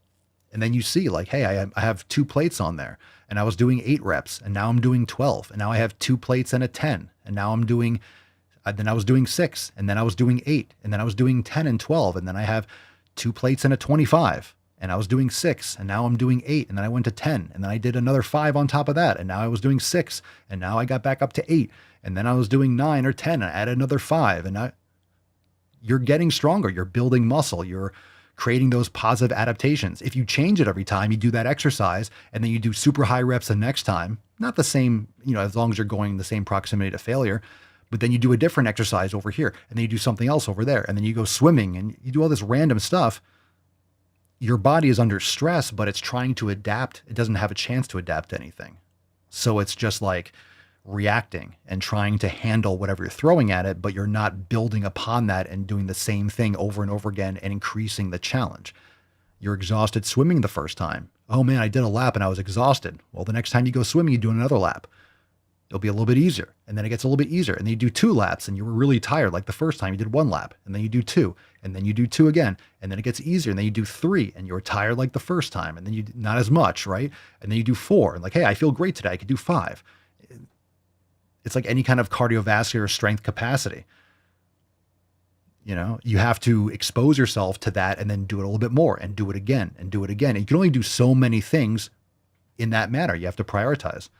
And then you see like, hey, I have 2 plates on there and I was doing 8 reps and now I'm doing 12. And now I have 2 plates and a 10. And now I'm doing, then I was doing 6 and then I was doing 8 and then I was doing 10 and 12. And then I have 2 plates and a 25 and I was doing 6 and now I'm doing 8. And then I went to 10 and then I did another 5 on top of that. And now I was doing 6 and now I got back up to 8 and then I was doing 9 or 10 and I added another 5. And now you're getting stronger. You're building muscle. You're creating those positive adaptations. If you change it every time you do that exercise and then you do super high reps the next time, not the same, you know, as long as you're going the same proximity to failure, but then you do a different exercise over here and then you do something else over there. And then you go swimming and you do all this random stuff. Your body is under stress, but it's trying to adapt. It doesn't have a chance to adapt to anything. So it's just like reacting and trying to handle whatever you're throwing at it, but you're not building upon that and doing the same thing over and over again and increasing the challenge. You're exhausted swimming the first time. Oh man, I did a lap and I was exhausted. Well, the next time you go swimming, you do another lap. It'll be a little bit easier. And then it gets a little bit easier. And then you do 2 laps and you were really tired. Like the first time you did 1 lap and then you do 2 and then you do 2 again. And then it gets easier. And then you do 3 and you're tired like the first time. And then you not as much, right? And then you do 4 and like, hey, I feel great today. I could do 5. It's like any kind of cardiovascular strength capacity. You know, you have to expose yourself to that and then do it a little bit more and do it again and do it again. And you can only do so many things in that manner. You have to prioritize.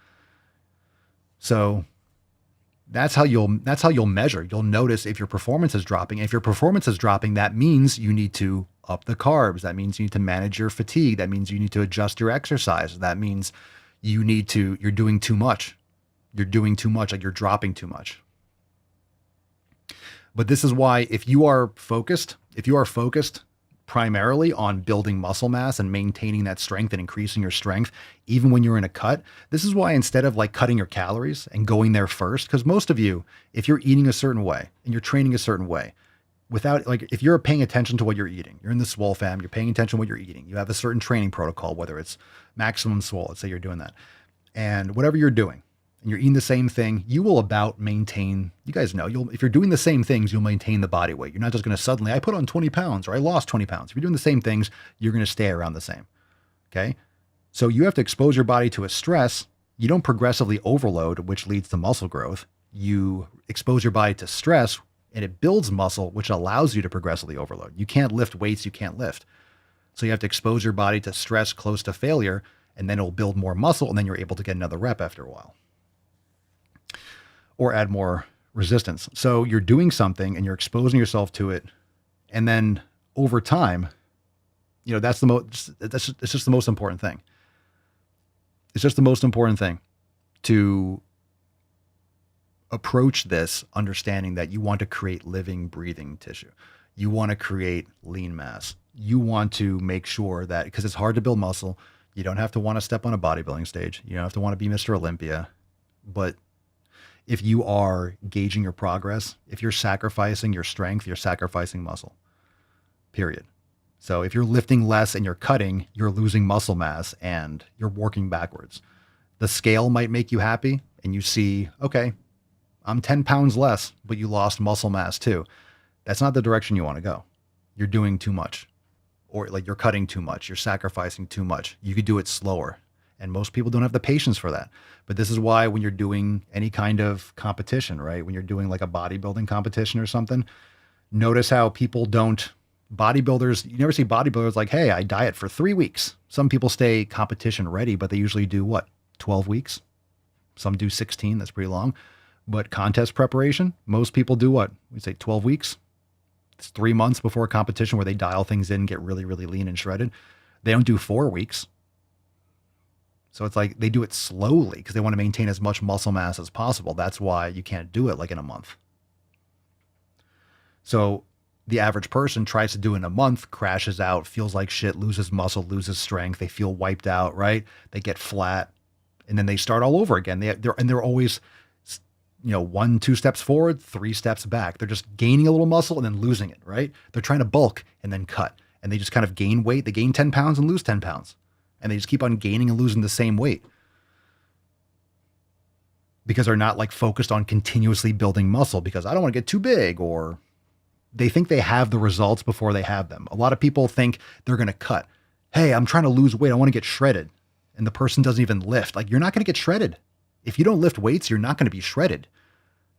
So that's how you'll measure. You'll notice if your performance is dropping. If your performance is dropping, that means you need to up the carbs. That means you need to manage your fatigue. That means you need to adjust your exercise. That means you're doing too much. You're doing too much, like you're dropping too much. But this is why if you are focused primarily on building muscle mass and maintaining that strength and increasing your strength, even when you're in a cut, this is why instead of like cutting your calories and going there first, because most of you, if you're eating a certain way and you're training a certain way, without like, if you're paying attention to what you're eating, you're in the Swole fam, you're paying attention to what you're eating, you have a certain training protocol, whether it's maximum Swole, let's say you're doing that, and whatever you're doing, and you're eating the same thing, you will about maintain, you guys know, if you're doing the same things, you'll maintain the body weight. You're not just going to suddenly, I put on 20 pounds or I lost 20 pounds. If you're doing the same things, you're going to stay around the same. Okay. So you have to expose your body to a stress. You don't progressively overload, which leads to muscle growth. You expose your body to stress and it builds muscle, which allows you to progressively overload. You can't lift weights you can't lift. So you have to expose your body to stress close to failure, and then it'll build more muscle, and then you're able to get another rep after a while. Or add more resistance. So you're doing something and you're exposing yourself to it. And then over time, you know, it's just the most important thing. It's just the most important thing to approach this understanding that you want to create living, breathing tissue. You want to create lean mass. You want to make sure that, because it's hard to build muscle, you don't have to want to step on a bodybuilding stage. You don't have to want to be Mr. Olympia. But if you are gauging your progress, if you're sacrificing your strength, you're sacrificing muscle, period. So if you're lifting less and you're cutting, you're losing muscle mass and you're working backwards. The scale might make you happy and you see, okay, I'm 10 pounds less, but you lost muscle mass too. That's not the direction you want to go. You're doing too much, or like you're cutting too much. You're sacrificing too much. You could do it slower. And most people don't have the patience for that. But this is why when you're doing any kind of competition, right? When you're doing like a bodybuilding competition or something, notice how people don't, bodybuilders, you never see bodybuilders like, hey, I diet for 3 weeks. Some people stay competition ready, but they usually do what? 12 weeks? Some do 16. That's pretty long. But contest preparation, most people do what? We say 12 weeks. It's 3 months before a competition where they dial things in, get really, really lean and shredded. They don't do 4 weeks. So it's like they do it slowly because they want to maintain as much muscle mass as possible. That's why you can't do it like in a month. So the average person tries to do it in a month, crashes out, feels like shit, loses muscle, loses strength. They feel wiped out, right? They get flat, and then they start all over again. They're always, 1-2 steps forward, 3 steps back. They're just gaining a little muscle and then losing it, right? They're trying to bulk and then cut, and they just kind of gain weight. They gain 10 pounds and lose 10 pounds. And they just keep on gaining and losing the same weight because they're not like focused on continuously building muscle because I don't want to get too big, or they think they have the results before they have them. A lot of people think they're going to cut. Hey, I'm trying to lose weight. I want to get shredded. And the person doesn't even lift. Like, you're not going to get shredded. If you don't lift weights, you're not going to be shredded.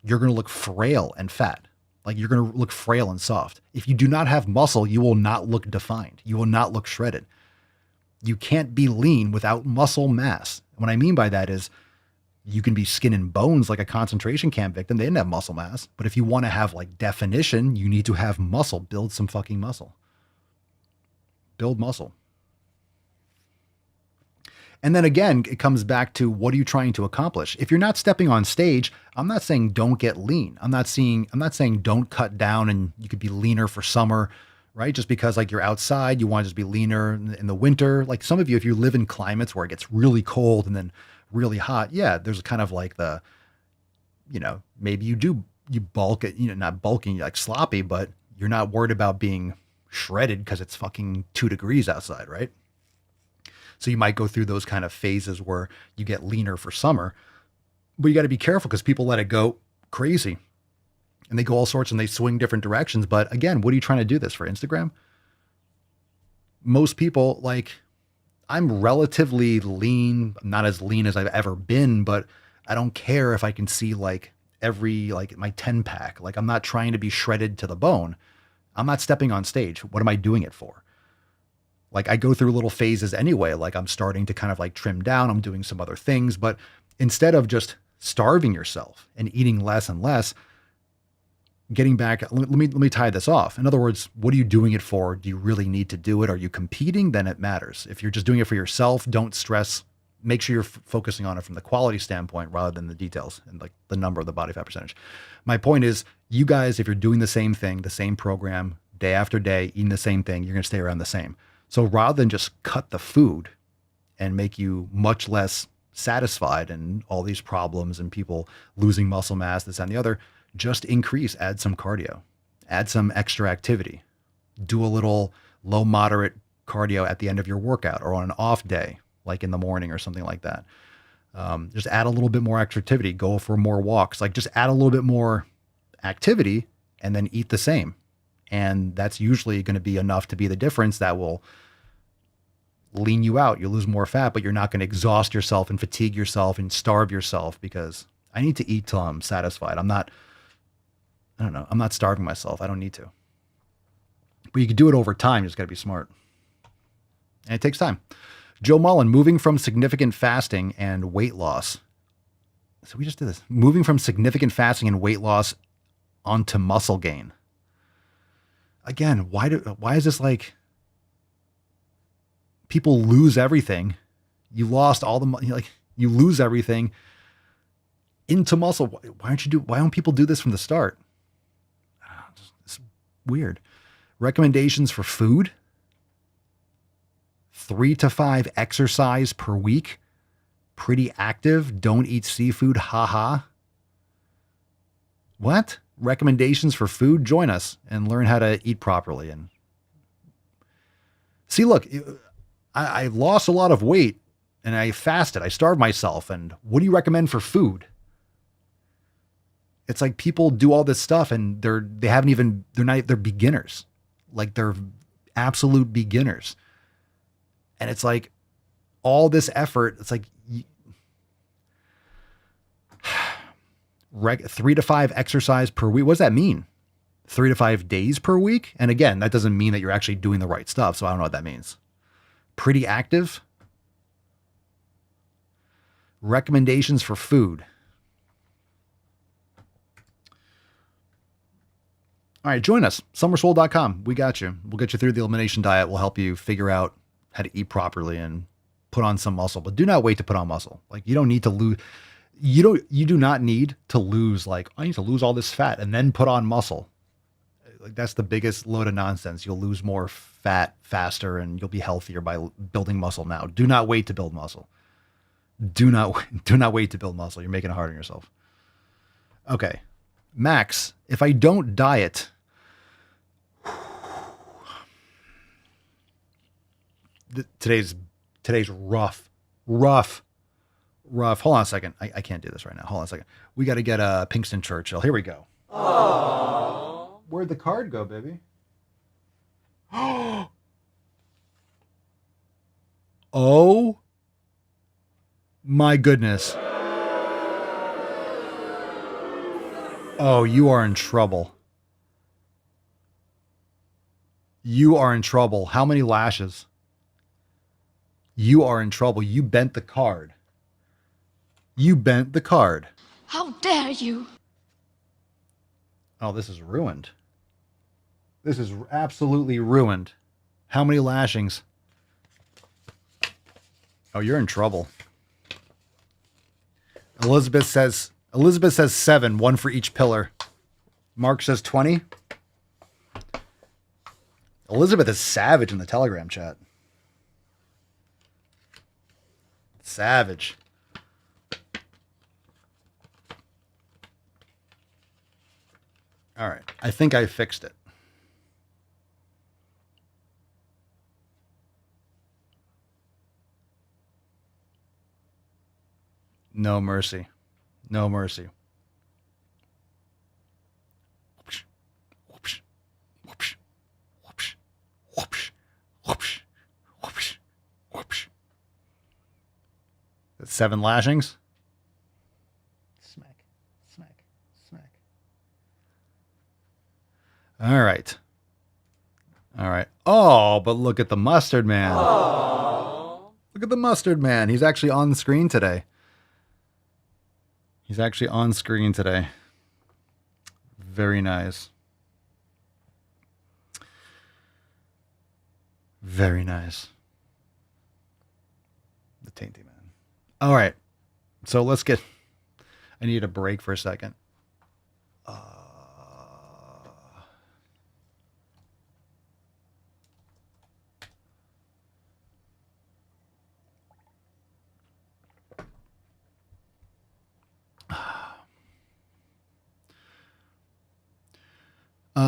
You're going to look frail and fat. Like, you're going to look frail and soft. If you do not have muscle, you will not look defined. You will not look shredded. You can't be lean without muscle mass. What I mean by that is you can be skin and bones like a concentration camp victim. They didn't have muscle mass. But if you want to have like definition, you need to have muscle. Build some fucking muscle. Build muscle. And then again, it comes back to what are you trying to accomplish? If you're not stepping on stage, I'm not saying don't get lean. I'm not saying don't cut down and you could be leaner for summer, right? Just because like you're outside, you want to just be leaner in the winter. Like some of you, if you live in climates where it gets really cold and then really hot, yeah, there's kind of like the, maybe you bulk it, not bulking, like sloppy, but you're not worried about being shredded because it's fucking 2 degrees outside, right? So you might go through those kind of phases where you get leaner for summer, but you got to be careful because people let it go crazy and they go all sorts and they swing different directions. But again, what are you trying to do this for Instagram? Most people, like, I'm relatively lean, not as lean as I've ever been, but I don't care if I can see like my 10 pack. Like, I'm not trying to be shredded to the bone. I'm not stepping on stage. What am I doing it for? Like, I go through little phases anyway. Like, I'm starting to kind of like trim down. I'm doing some other things, but instead of just starving yourself and eating less and less, getting back, let me tie this off. In other words, what are you doing it for? Do you really need to do it? Are you competing? Then it matters. If you're just doing it for yourself, don't stress. Make sure you're focusing on it from the quality standpoint rather than the details and like the number of the body fat percentage. My point is, you guys, if you're doing the same thing, the same program, day after day, eating the same thing, you're going to stay around the same. So rather than just cut the food and make you much less satisfied and all these problems and people losing muscle mass, this and the other, just increase, add some cardio, add some extra activity, do a little low, moderate cardio at the end of your workout or on an off day, like in the morning or something like that. Just add a little bit more activity, go for more walks, like just add a little bit more activity and then eat the same. And that's usually going to be enough to be the difference that will lean you out. You lose more fat, but you're not going to exhaust yourself and fatigue yourself and starve yourself because I need to eat till I'm satisfied. I'm not starving myself. I don't need to. But you can do it over time. You just got to be smart. And it takes time. Joe Mullen, moving from significant fasting and weight loss. So we just did this. Moving from significant fasting and weight loss onto muscle gain. Again, why is this like people lose everything? You lost all the money, like you lose everything into muscle. Why don't people do this from the start? It's weird. Recommendations for food: 3 to 5 exercise per week. Pretty active. Don't eat seafood. Haha. What? Recommendations for food? Join us and learn how to eat properly. And see, look, I lost a lot of weight and I fasted. I starved myself. And what do you recommend for food? It's like people do all this stuff and they're beginners. Like they're absolute beginners. And it's like all this effort. It's like 3 to 5 exercise per week. What does that mean? 3 to 5 days per week? And again, that doesn't mean that you're actually doing the right stuff. So I don't know what that means. Pretty active. Recommendations for food. All right, join us. SummerSwole.com. We got you. We'll get you through the elimination diet. We'll help you figure out how to eat properly and put on some muscle. But do not wait to put on muscle. Like you don't need to lose. You do not need to lose. Like I need to lose all this fat and then put on muscle. Like that's the biggest load of nonsense. You'll lose more fat faster and you'll be healthier by building muscle now. Do not wait to build muscle. Do not wait to build muscle. You're making it hard on yourself. Okay. Max, if I don't diet, today's rough. Hold on a second. I can't do this right now. Hold on a second. We got to get a Pinkston Churchill. Here we go. Aww. Where'd the card go, baby? Oh my goodness. Oh, you are in trouble. You are in trouble. How many lashes? You are in trouble. You bent the card. You bent the card. How dare you? Oh, this is ruined. This is absolutely ruined. How many lashings? Oh, you're in trouble. Elizabeth says 7, 1 for each pillar. Mark says 20. Elizabeth is savage in the Telegram chat. Savage. All right. I think I fixed it. No mercy. No mercy. Whoopsh, whoopsh, whoopsh, whoopsh, whoopsh, whoopsh, whoopsh, whoopsh. That's 7 lashings. Smack, smack, smack. All right. All right. Oh, but look at the mustard man. Aww. Look at the mustard man. He's actually on screen today. He's actually on screen today. Very nice. Very nice. The Tainty Man. All right. So let's get... I need a break for a second.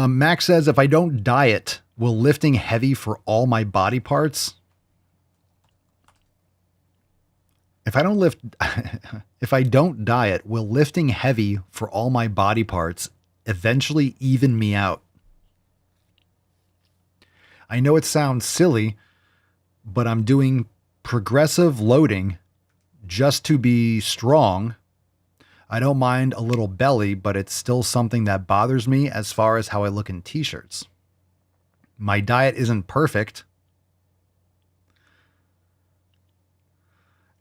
Max says, if I don't diet, will lifting heavy for all my body parts? If I don't diet, will lifting heavy for all my body parts eventually even me out? I know it sounds silly, but I'm doing progressive loading just to be strong. I don't mind a little belly, but it's still something that bothers me as far as how I look in t-shirts. My diet isn't perfect,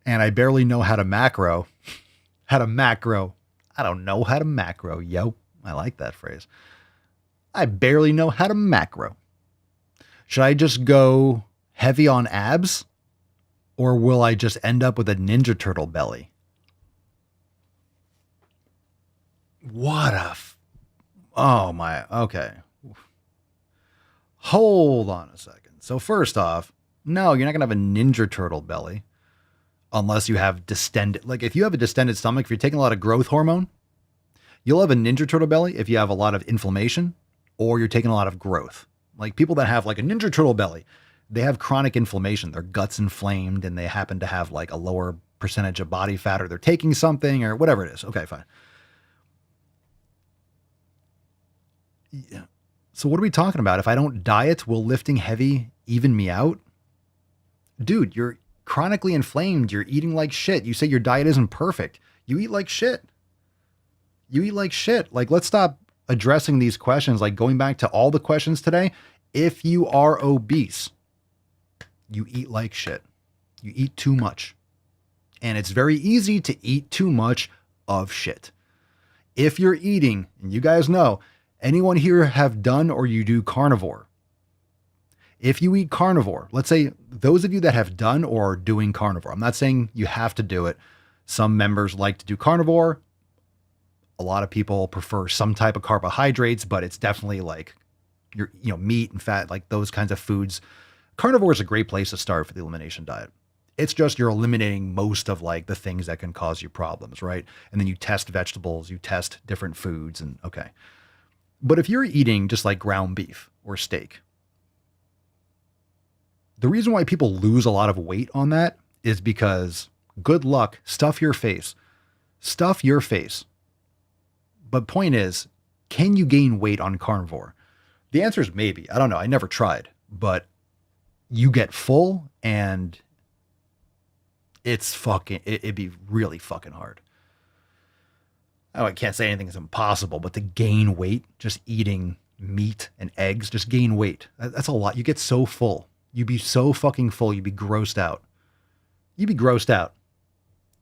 and I barely know how to macro. How to macro. I don't know how to macro, yo. I like that phrase. I barely know how to macro. Should I just go heavy on abs, or will I just end up with a Ninja Turtle belly? What a, oh my, okay. Hold on a second. So first off, no, you're not going to have a Ninja Turtle belly unless you have distended, like if you have a distended stomach, if you're taking a lot of growth hormone, you'll have a Ninja Turtle belly if you have a lot of inflammation or you're taking a lot of growth. Like people that have like a Ninja Turtle belly, they have chronic inflammation. Their gut's inflamed and they happen to have like a lower percentage of body fat or they're taking something or whatever it is. Okay, fine. Yeah. So what are we talking about? If I don't diet, will lifting heavy even me out? Dude, you're chronically inflamed. You're eating like shit. You say your diet isn't perfect. You eat like shit. You eat like shit. Like, let's stop addressing these questions. Like going back to all the questions today. If you are obese, you eat like shit. You eat too much. And it's very easy to eat too much of shit. If you're eating, and you guys know, anyone here have done or you do carnivore? If you eat carnivore, let's say those of you that have done or are doing carnivore, I'm not saying you have to do it. Some members like to do carnivore. A lot of people prefer some type of carbohydrates, but it's definitely like meat and fat, like those kinds of foods. Carnivore is a great place to start for the elimination diet. It's just you're eliminating most of like the things that can cause you problems, right? And then you test vegetables, you test different foods, and okay. But if you're eating just like ground beef or steak, the reason why people lose a lot of weight on that is because good luck, stuff your face. Stuff your face. But point is, can you gain weight on carnivore? The answer is maybe. I don't know. I never tried, but you get full and it'd be really fucking hard. Oh, I can't say anything is impossible, but to gain weight, just eating meat and eggs, just gain weight. That's a lot. You get so full. You'd be so fucking full. You'd be grossed out. You'd be grossed out.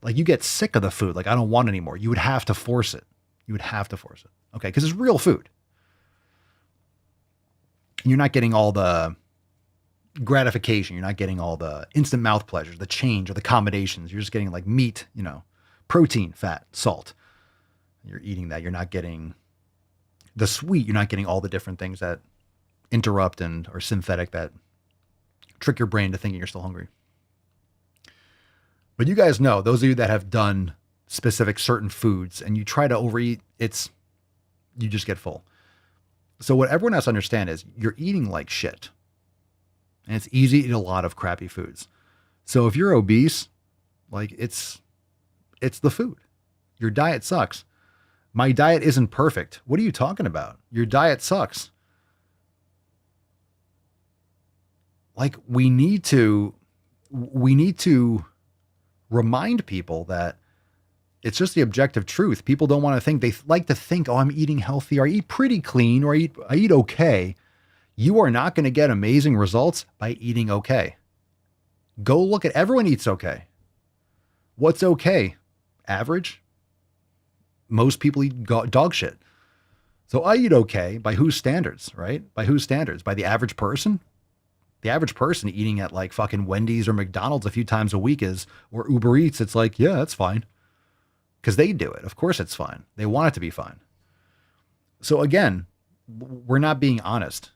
Like you get sick of the food. Like I don't want anymore. You would have to force it. You would have to force it. Okay. Because it's real food. You're not getting all the gratification. You're not getting all the instant mouth pleasures, the change or the combinations. You're just getting like meat, protein, fat, salt. You're eating that. You're not getting the sweet. You're not getting all the different things that interrupt and are synthetic that trick your brain to thinking you're still hungry. But you guys know, those of you that have done specific certain foods and you try to overeat, you just get full. So what everyone has to understand is you're eating like shit. And it's easy to eat a lot of crappy foods. So if you're obese, like it's the food. Your diet sucks. My diet isn't perfect. What are you talking about? Your diet sucks. Like we need to remind people that it's just the objective truth. People don't want to think, they like to think, oh, I'm eating healthy or I eat pretty clean or I eat okay. You are not going to get amazing results by eating okay. Go look at everyone eats okay. What's okay? Average? Most people eat dog shit. So I eat okay by whose standards, right? By whose standards? By the average person? The average person eating at like fucking Wendy's or McDonald's a few times a week or Uber Eats, it's like, yeah, that's fine. Because they do it. Of course it's fine. They want it to be fine. So again, we're not being honest.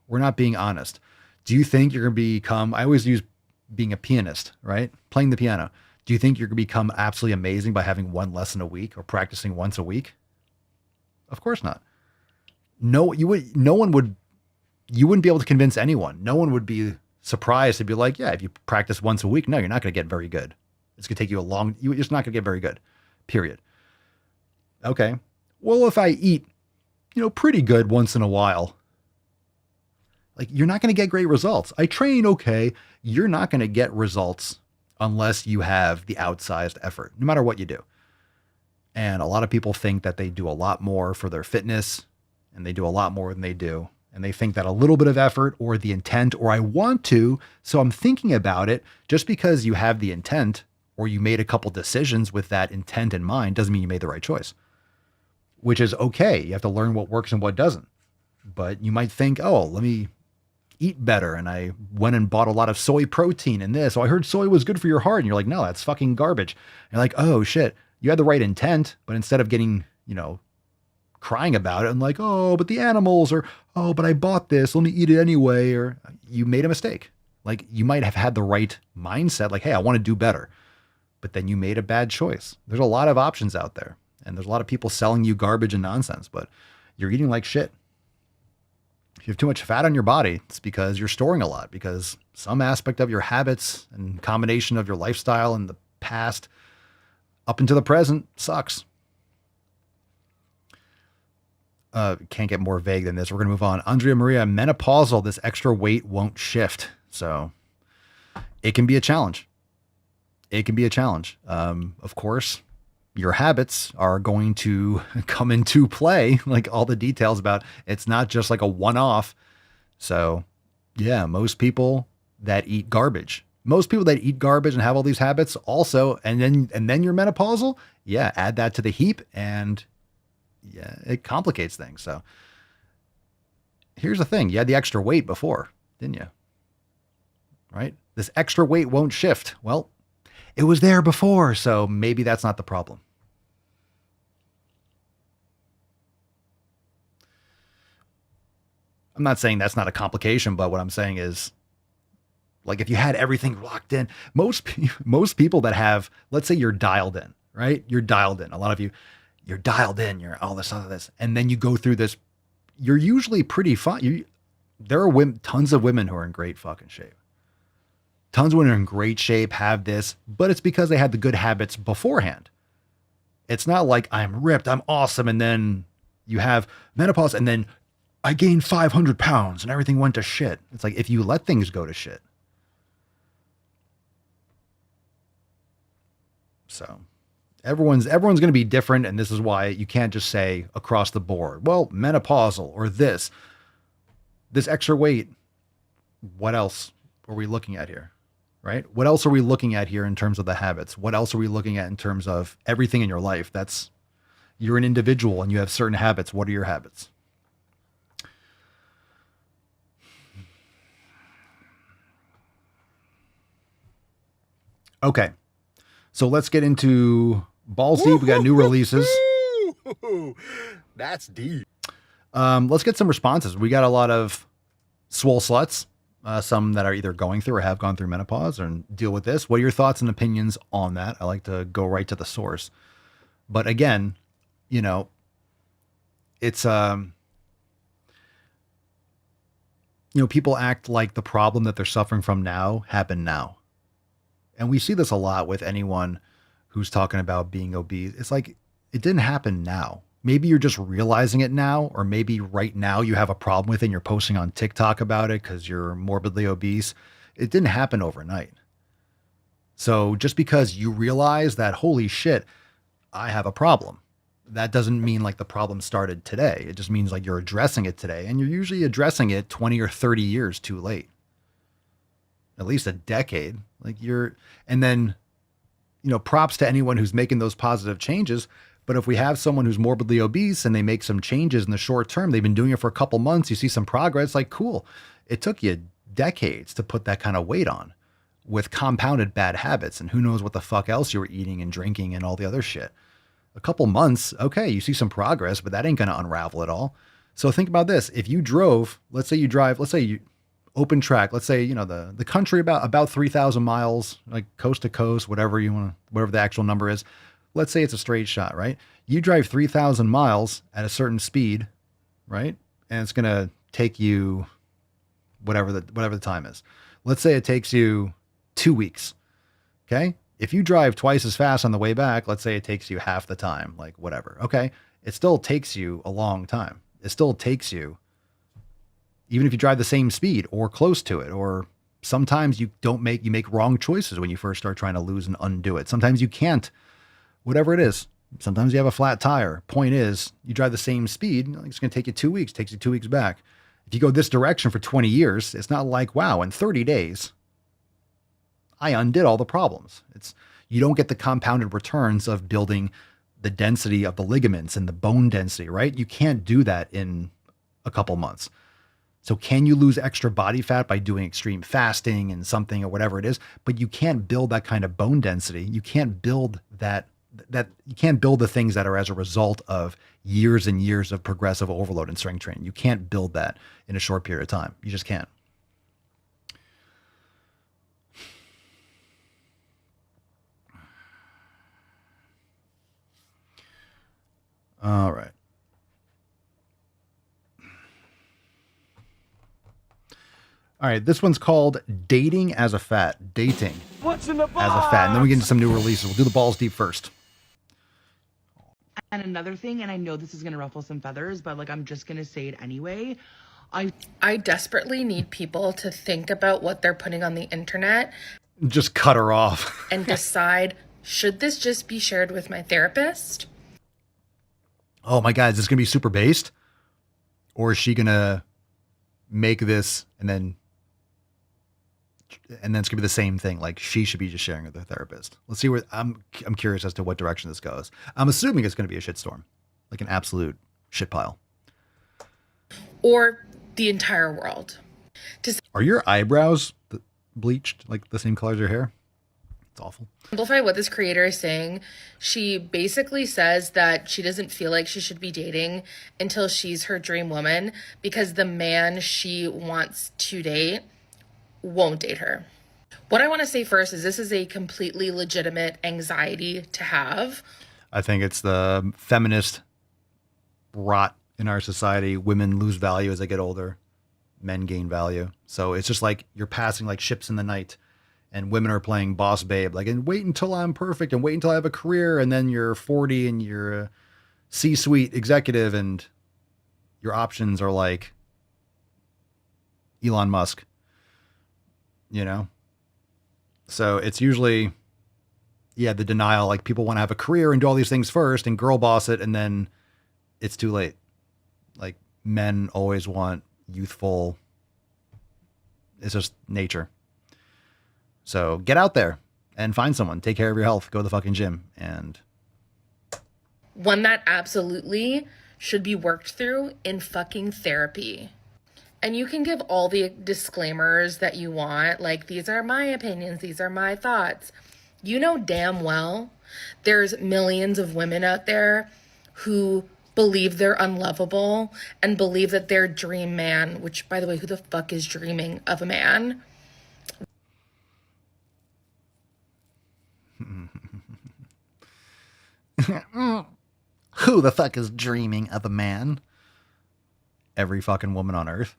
We're not being honest. Do you think you're going to become, I always use being a pianist, right? Playing the piano. Do you think you're going to become absolutely amazing by having one lesson a week or practicing once a week? Of course not. You wouldn't be able to convince anyone. No one would be surprised to be like, yeah, if you practice once a week, no, you're not going to get very good. It's going to take you you're just not going to get very good, period. Okay. Well, if I eat, pretty good once in a while, like you're not going to get great results. I train okay. You're not going to get results unless you have the outsized effort, no matter what you do. And a lot of people think that they do a lot more for their fitness and they do a lot more than they do. And they think that a little bit of effort or the intent, or I want to, so I'm thinking about it, just because you have the intent or you made a couple decisions with that intent in mind doesn't mean you made the right choice, which is okay. You have to learn what works and what doesn't. But you might think, oh, let me eat better. And I went and bought a lot of soy protein in this. So I heard soy was good for your heart. And you're like, no, that's fucking garbage. And you're like, oh shit, you had the right intent, but instead of getting you know, crying about it and like, oh, but the animals, or, oh, but I bought this, let me eat it anyway. Or you made a mistake. Like, you might have had the right mindset, like, hey, I want to do better. But then you made a bad choice. There's a lot of options out there. And there's a lot of people selling you garbage and nonsense, but you're eating like shit. If you have too much fat on your body, it's because you're storing a lot, because some aspect of your habits and combination of your lifestyle in the past up into the present sucks. Can't get more vague than this. We're going to move on. Andrea Maria, menopausal, this extra weight won't shift. So it can be a challenge. It can be a challenge. Of course, your habits are going to come into play, like all the details about it's not just like a one-off. So yeah, most people that eat garbage and have all these habits also, and then you're menopausal. Yeah. Add that to the heap and yeah, it complicates things. So here's the thing. You had the extra weight before, didn't you? Right? This extra weight won't shift. Well, it was there before, so maybe that's not the problem. I'm not saying that's not a complication, but what I'm saying is, like, if you had everything locked in, most people that have, let's say you're dialed in, right? You're dialed in. A lot of you, you're dialed in, you're all this, other this, and then you go through this, you're usually pretty fine. There are women, tons of women who are in great fucking shape. Tons of women are in great shape, have this, but it's because they had the good habits beforehand. It's not like I'm ripped, I'm awesome, and then you have menopause, and then I gained 500 pounds and everything went to shit. It's like, if you let things go to shit. So everyone's going to be different, and this is why you can't just say across the board, well, menopausal or this extra weight. What else are we looking at here? Right? What else are we looking at here in terms of the habits? What else are we looking at in terms of everything in your life? You're an individual and you have certain habits. What are your habits? Okay. So let's get into balls deep. We got new releases. That's deep. Let's get some responses. We got a lot of swole sluts. Some that are either going through or have gone through menopause and deal with this. What are your thoughts and opinions on that? I like to go right to the source. But again, it's, people act like the problem that they're suffering from now happened now. And we see this a lot with anyone who's talking about being obese. It's like, it didn't happen now. Maybe you're just realizing it now, or maybe right now you have a problem with it and you're posting on TikTok about it because you're morbidly obese. It didn't happen overnight. So just because you realize that, holy shit, I have a problem, that doesn't mean like the problem started today. It just means like you're addressing it today, and you're usually addressing it 20 or 30 years too late. At least a decade. And then, props to anyone who's making those positive changes. But if we have someone who's morbidly obese and they make some changes in the short term, they've been doing it for a couple months, you see some progress, like, cool. It took you decades to put that kind of weight on with compounded bad habits, and who knows what the fuck else you were eating and drinking and all the other shit. A couple months, okay, you see some progress, but that ain't going to unravel it all. So think about this. If you drove, let's say you open track, let's say, the country about 3,000 miles, like coast to coast, whatever the actual number is. Let's say it's a straight shot, right? You drive 3,000 miles at a certain speed, right? And it's going to take you whatever the time is. Let's say it takes you 2 weeks. Okay. If you drive twice as fast on the way back, let's say it takes you half the time, like whatever. Okay. It still takes you a long time. It still takes you, even if you drive the same speed or close to it, or sometimes you make wrong choices when you first start trying to lose and undo it. Sometimes you can't. Whatever it is, sometimes you have a flat tire. Point is, you drive the same speed, it's going to take you 2 weeks, takes you 2 weeks back. If you go this direction for 20 years, it's not like, wow, in 30 days, I undid all the problems. You don't get the compounded returns of building the density of the ligaments and the bone density, right? You can't do that in a couple months. So can you lose extra body fat by doing extreme fasting and something or whatever it is? But you can't build that kind of bone density. You can't build that that you can't build the things that are as a result of years and years of progressive overload and strength training. You can't build that in a short period of time. You just can't. All right. All right, this one's called Dating as a Fat. Dating What's in the box? as a Fat. And then we get into some new releases. We'll do the balls deep first. And another thing, and I know this is going to ruffle some feathers, but like I'm just going to say it anyway. I desperately need people to think about what they're putting on the internet. Just cut her off. And decide, should this just be shared with my therapist? Oh my God, is this going to be super based? Or is she going to make this and then it's going to be the same thing? Like she should be just sharing with her therapist. Let's see where I'm curious as to what direction this goes. I'm assuming it's going to be a shitstorm, like an absolute shit pile. Or the entire world. Are your eyebrows bleached like the same color as your hair? It's awful. Simplify what this creator is saying. She basically says that she doesn't feel like she should be dating until she's her dream woman because the man she wants to date won't date her. What I want to say first is this is a completely legitimate anxiety to have. I think it's the feminist rot in our society. Women lose value as they get older. Men gain value. So it's just like you're passing like ships in the night. And women are playing boss babe, like, and wait until I'm perfect and wait until I have a career. And then you're 40 and you're a C-suite executive and your options are like Elon Musk, you know? So it's usually, the denial, like people want to have a career and do all these things first and girl boss it. And then it's too late. Like men always want youthful. It's just nature. So get out there and find someone, take care of your health, go to the fucking gym. And one that absolutely should be worked through in fucking therapy. And you can give all the disclaimers that you want, like these are my opinions, these are my thoughts. You know damn well there's millions of women out there who believe they're unlovable and believe that their dream man, which by the way, who the fuck is dreaming of a man? Who the fuck is dreaming of a man? Every fucking woman on earth.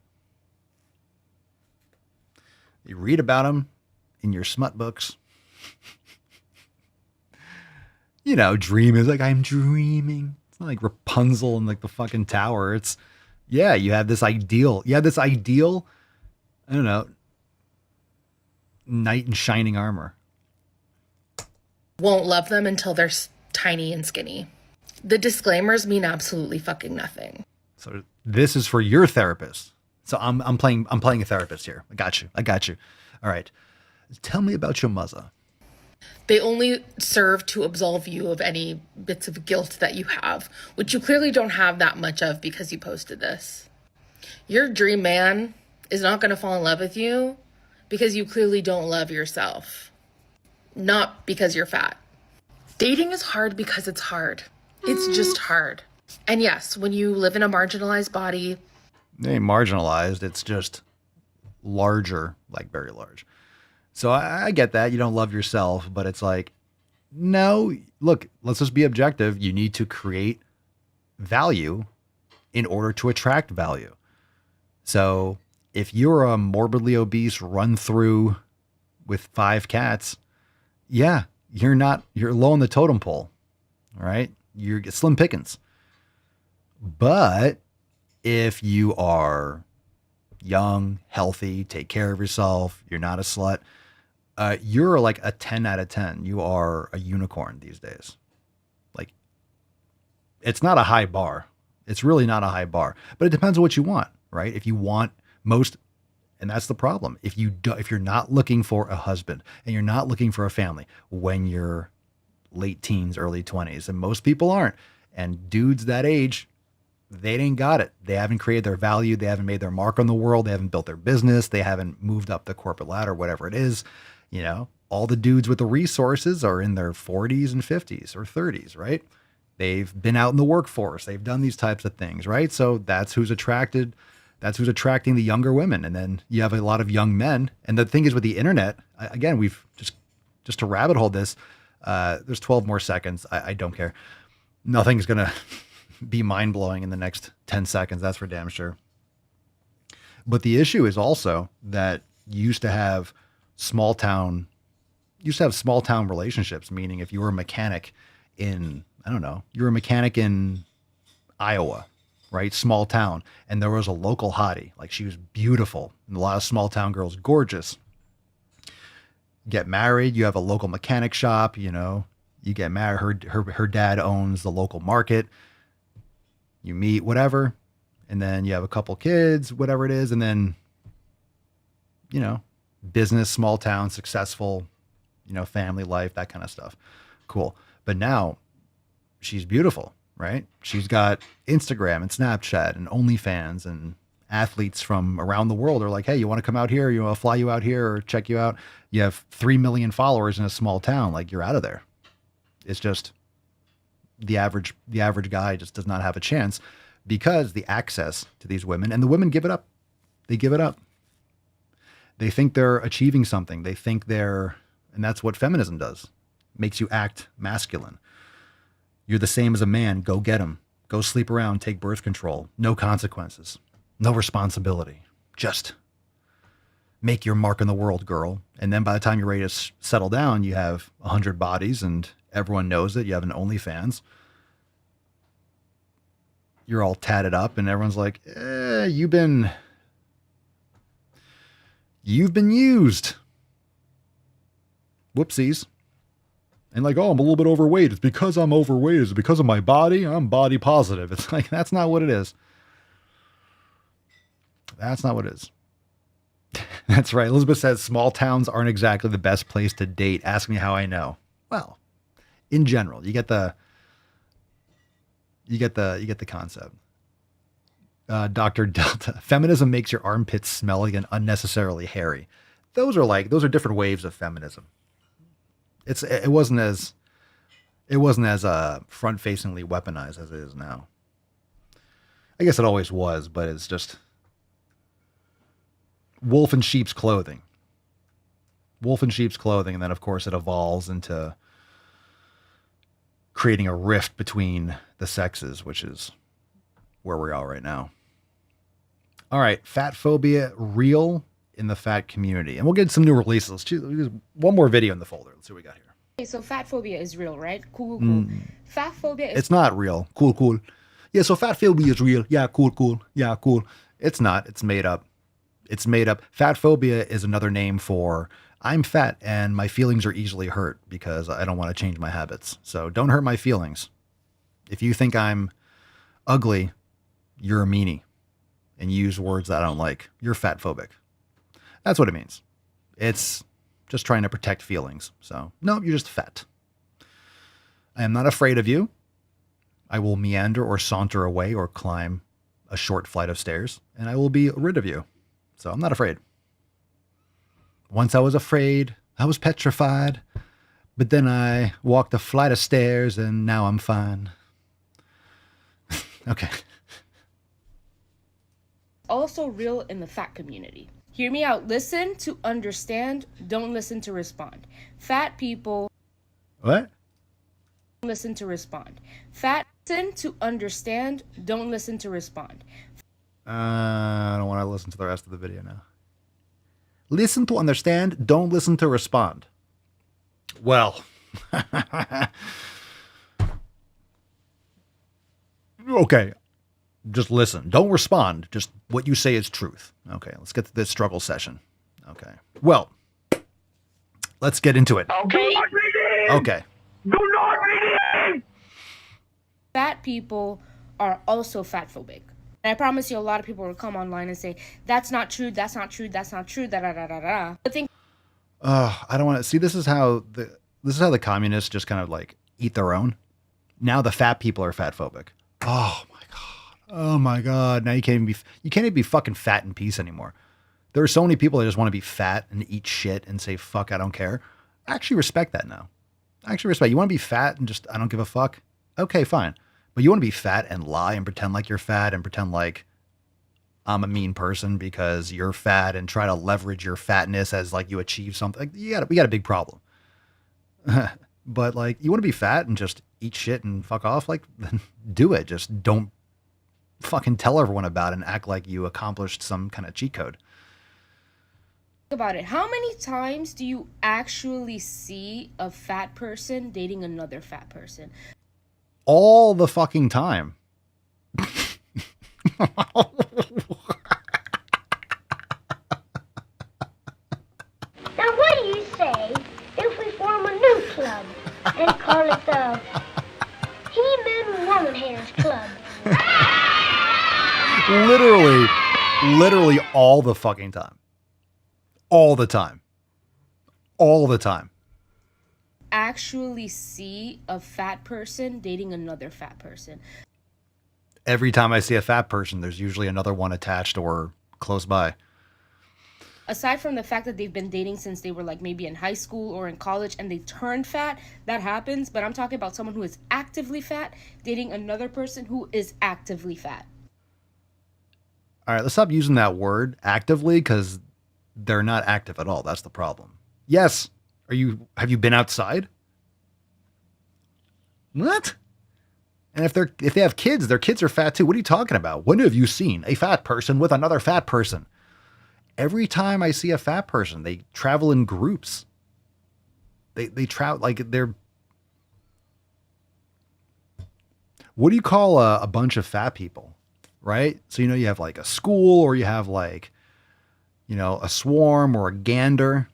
You read about them in your smut books. You know, dream is like, I'm dreaming. It's not like Rapunzel in like the fucking tower. It's, you have this ideal. I don't know, knight in shining armor. Won't love them until they're tiny and skinny. The disclaimers mean absolutely fucking nothing. So this is for your therapist. So I'm playing a therapist here. I got you. All right. Tell me about your mother. They only serve to absolve you of any bits of guilt that you have, which you clearly don't have that much of because you posted this. Your dream man is not going to fall in love with you because you clearly don't love yourself. Not because you're fat. Dating is hard because it's hard. It's just hard. And yes, when you live in a marginalized body. It ain't marginalized. It's just larger, like very large. So I get that. You don't love yourself, but it's like, no, look, let's just be objective. You need to create value in order to attract value. So if you're a morbidly obese run through with 5 cats, you're low on the totem pole. All right. You're slim pickings. But if you are young, healthy, take care of yourself, you're not a slut, you're like a 10 out of 10. You are a unicorn these days. Like, it's not a high bar. It's really not a high bar, but it depends on what you want, right? If you want and that's the problem. If you're not looking for a husband and you're not looking for a family when you're late teens, early 20s, and most people aren't, and dudes that age, they ain't got it. They haven't created their value. They haven't made their mark on the world. They haven't built their business. They haven't moved up the corporate ladder, whatever it is, all the dudes with the resources are in their 40s and 50s or 30s, right? They've been out in the workforce. They've done these types of things, right? So that's who's attracted. That's who's attracting the younger women. And then you have a lot of young men. And the thing is with the internet, again, we've just to rabbit hole this, there's 12 more seconds. I don't care. Nothing's going to be mind blowing in the next 10 seconds. That's for damn sure. But the issue is also that you used to have small town relationships, meaning if you were a mechanic in, I don't know, you were a mechanic in Iowa, right? Small town. And there was a local hottie. Like she was beautiful. And a lot of small town girls, gorgeous. Get married. You have a local mechanic shop, you know, you get married. Her dad owns the local market. You meet, whatever. And then you have a couple kids, whatever it is. And then, you know, business, small town, successful, you know, family life, that kind of stuff. Cool. But now she's beautiful, right? She's got Instagram and Snapchat and OnlyFans, and athletes from around the world are like, hey, you want to come out here? You want to fly you out here or check you out? You have 3 million followers in a small town. Like, you're out of there. It's just the average guy just does not have a chance because the access to these women, and the women give it up. They give it up. They think they're achieving something. They think and that's what feminism does. Makes you act masculine. You're the same as a man. Go get him. Go sleep around. Take birth control. No consequences. No responsibility. Just make your mark in the world, girl. And then by the time you're ready to settle down, you have 100 bodies and everyone knows it. You have an OnlyFans. You're all tatted up and everyone's like, you've been used. Whoopsies. And like, oh, I'm a little bit overweight. It's because I'm overweight. It's because of my body. I'm body positive. It's like, that's not what it is. That's not what it is. That's right. Elizabeth says small towns aren't exactly the best place to date. Ask me how I know. Well, in general, you get the concept. Dr. Delta, feminism makes your armpits smelly and unnecessarily hairy. Those are different waves of feminism. It wasn't as front-facingly weaponized as it is now. I guess it always was, but it's just wolf in sheep's clothing. Wolf in sheep's clothing, and then of course it evolves into creating a rift between the sexes, which is where we are right now. All right, fat phobia real in the fat community, and we'll get some new releases. Let's choose one more video in the folder. Let's see what we got here. Okay, so fat phobia is real, right? Cool. Fat phobia is... It's not real. Cool. Yeah, so fat phobia is real. Yeah, cool. Yeah, cool. It's not. It's made up. Fat phobia is another name for I'm fat and my feelings are easily hurt because I don't want to change my habits. So don't hurt my feelings. If you think I'm ugly, you're a meanie and you use words that I don't like. You're fat phobic. That's what it means. It's just trying to protect feelings. So no, you're just fat. I am not afraid of you. I will meander or saunter away or climb a short flight of stairs and I will be rid of you. So I'm not afraid. Once I was afraid, I was petrified, but then I walked a flight of stairs and now I'm fine. Okay. also real in the fat community. Hear me out. Listen to understand. Don't listen to respond. Fat people. What? Listen to respond. Fat listen to understand. Don't listen to respond. I don't want to listen to the rest of the video now. Listen to understand. Don't listen to respond. Well. Okay. Just listen. Don't respond. Just what you say is truth. Okay. Let's get to this struggle session. Okay. Well, let's get into it. Okay. Okay. Do not read it! Fat people are also fat phobic. And I promise you a lot of people will come online and say, that's not true, that's not true, that's not true, da da da da da. I think I don't want to see this is how the communists just kind of like eat their own. Now the fat people are fat phobic. Oh my God. Oh my God. Now you can't even be fucking fat in peace anymore. There are so many people that just want to be fat and eat shit and say, fuck, I don't care. I actually respect that now. I actually respect. You want to be fat and just, I don't give a fuck? Okay, fine. But you want to be fat and lie and pretend like you're fat and pretend like I'm a mean person because you're fat and try to leverage your fatness as like you achieve something. Like, we got a big problem. But like, you want to be fat and just eat shit and fuck off? Like, then do it. Just don't fucking tell everyone about it and act like you accomplished some kind of cheat code. About it. How many times do you actually see a fat person dating another fat person? All the fucking time. Now, what do you say if we form a new club and call it the He-Man Woman Haters Club? Literally all the fucking time. All the time. All the time. Actually see a fat person dating another fat person. Every time I see a fat person, there's usually another one attached or close by. Aside from the fact that they've been dating since they were like maybe in high school or in college and they turned fat, that happens. But I'm talking about someone who is actively fat dating another person who is actively fat. All right, let's stop using that word actively because they're not active at all. That's the problem. Yes. Have you been outside? What? And if they have kids, their kids are fat too. What are you talking about? When have you seen a fat person with another fat person? Every time I see a fat person, they travel in groups. They travel like they're. What do you call a bunch of fat people? Right? So, you have like a school or you have like, a swarm or a gander.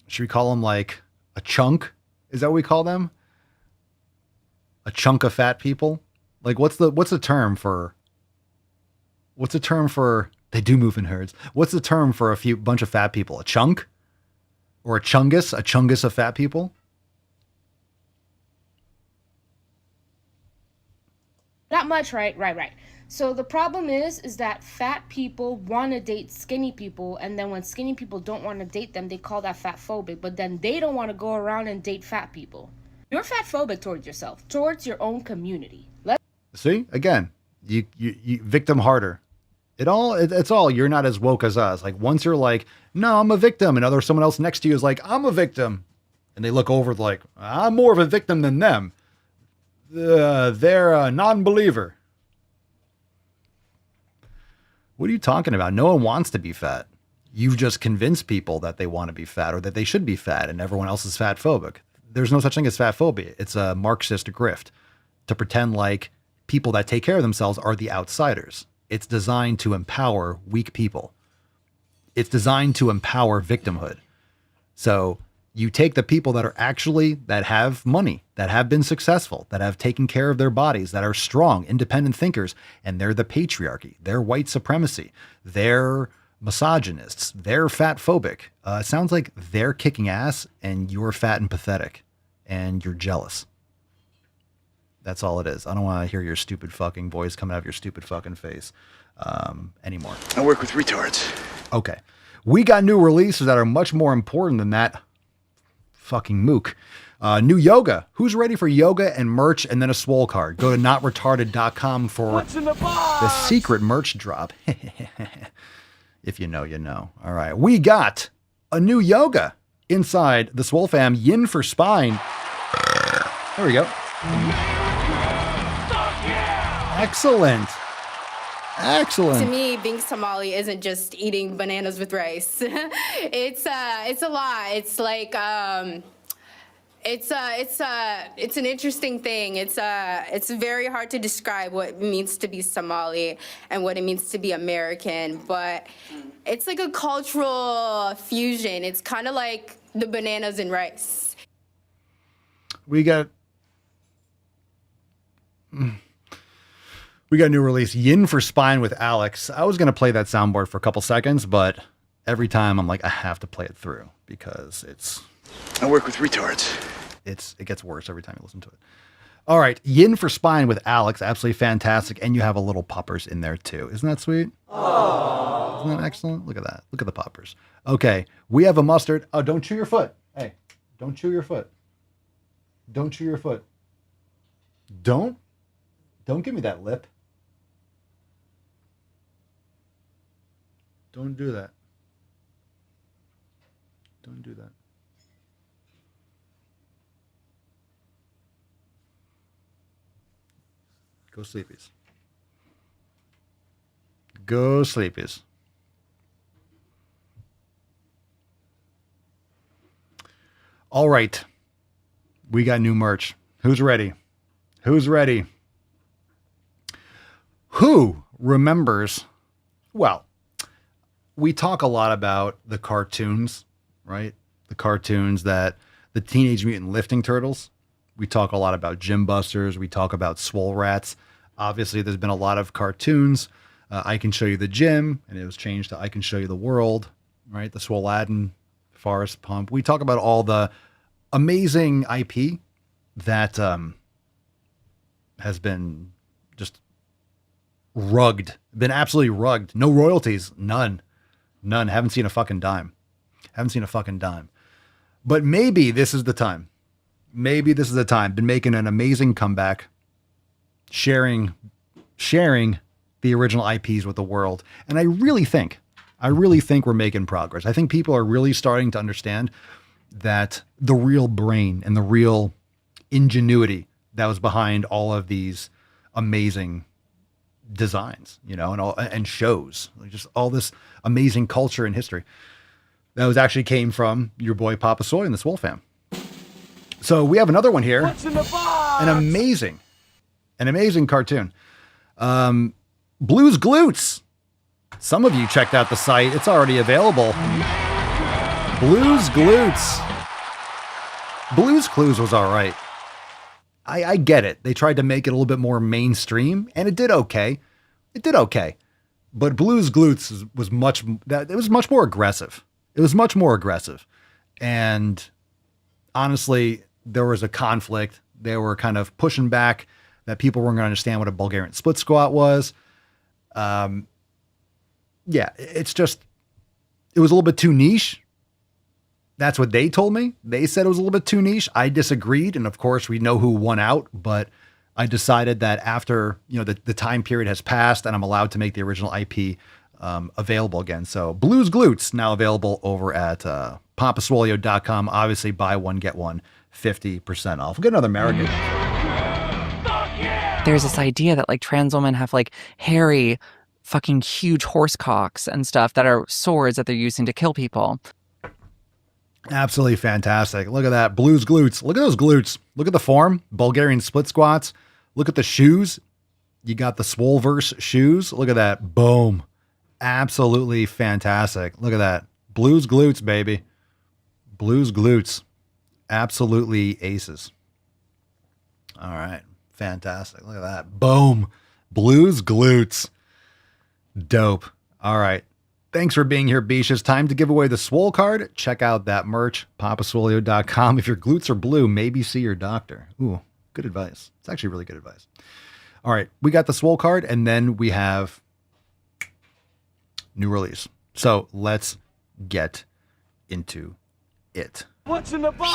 Should we call them like a chunk? Is that what we call them? A chunk of fat people? Like what's the term for they do move in herds. What's the term for a bunch of fat people? A chunk? Or a chungus of fat people? Not much, right? Right. So the problem is that fat people want to date skinny people, and then when skinny people don't want to date them, they call that fat phobic, but then they don't want to go around and date fat people. You're fat phobic towards yourself, towards your own community. See, again, you victim harder. It's all, you're not as woke as us. Like once you're like, no, I'm a victim. And someone else next to you is like, I'm a victim. And they look over like, I'm more of a victim than them. They're a non-believer. What are you talking about? No one wants to be fat. You've just convinced people that they want to be fat or that they should be fat and everyone else is fat phobic. There's no such thing as fat phobia. It's a Marxist grift to pretend like people that take care of themselves are the outsiders. It's designed to empower weak people. It's designed to empower victimhood. So you take the people that have money, that have been successful, that have taken care of their bodies, that are strong, independent thinkers, and they're the patriarchy, they're white supremacy, they're misogynists, they're fat phobic. It sounds like they're kicking ass and you're fat and pathetic and you're jealous. That's all it is. I don't want to hear your stupid fucking voice coming out of your stupid fucking face anymore. I work with retards. Okay. We got new releases that are much more important than that fucking mook. New yoga. Who's ready for yoga and merch and then a Swole card? Go to notretarded.com for the secret merch drop. If you know, you know. All right. We got a new yoga inside the Swole fam. Yin for spine. There we go. Excellent. Excellent. To me, being Somali isn't just eating bananas with rice. It's a lot. It's like it's an interesting thing. It's very hard to describe what it means to be Somali and what it means to be American, but it's like a cultural fusion. It's kind of like the bananas and rice. We got a new release, Yin for Spine with Alex. I was going to play that soundboard for a couple seconds, but every time I'm like, I have to play it through because I work with retards. It gets worse every time you listen to it. All right. Yin for Spine with Alex. Absolutely fantastic. And you have a little poppers in there too. Isn't that sweet? Aww. Isn't that excellent? Look at that. Look at the poppers. Okay. We have a mustard. Oh, don't chew your foot. Hey, don't chew your foot. Don't chew your foot. Don't give me that lip. Don't do that. Don't do that. Go sleepies. Go sleepies. All right. We got new merch. Who's ready? Who's ready? Who remembers? Well, we talk a lot about the cartoons, right? The cartoons that the Teenage Mutant Lifting Turtles. We talk a lot about Gym Busters. We talk about Swole Rats. Obviously, there's been a lot of cartoons. I Can Show You the Gym, and it was changed to I Can Show You the World, right? The Swole-Laden, Forest Pump. We talk about all the amazing IP that has been just rugged, been absolutely rugged. No royalties, none. Haven't seen a fucking dime. But maybe this is the time. Been making an amazing comeback, sharing the original IPs with the world. And I really think we're making progress. I think people are really starting to understand that the real brain and the real ingenuity that was behind all of these amazing designs, and shows, like just all this amazing culture and history that was actually came from your boy Papa Soy and the Swole fam. So we have another one here. What's in the box? An amazing cartoon. Blues Glutes. Some of you checked out the site. It's already available. Blues Glutes. Blues Clues was all right. I get it. They tried to make it a little bit more mainstream, and it did okay. But Blues Glutes was much more aggressive. It was much more aggressive. And honestly, there was a conflict. They were kind of pushing back that people weren't going to understand what a Bulgarian split squat was. It was a little bit too niche. That's what they told me. They said it was a little bit too niche. I disagreed. And of course we know who won out, but I decided that after, the time period has passed and I'm allowed to make the original IP available again. So Blues Glutes now available over at papaswolio.com. Obviously buy one, get one 50% off. We'll get another American. There's this idea that like trans women have like hairy, fucking huge horse cocks and stuff that are swords that they're using to kill people. Absolutely fantastic. Look at that. Blues Glutes. Look at those glutes. Look at the form. Bulgarian split squats. Look at the shoes. You got the Swoleverse shoes. Look at that. Boom. Absolutely fantastic. Look at that. Blues Glutes, baby. Blues Glutes. Absolutely aces. All right. Fantastic. Look at that. Boom. Blues Glutes. Dope. All right. Thanks for being here, Beesh. It's time to give away the Swole card. Check out that merch, papaswolio.com. If your glutes are blue, maybe see your doctor. Ooh, good advice. It's actually really good advice. All right, we got the Swole card, and then we have new release. So let's get into it. What's in the box?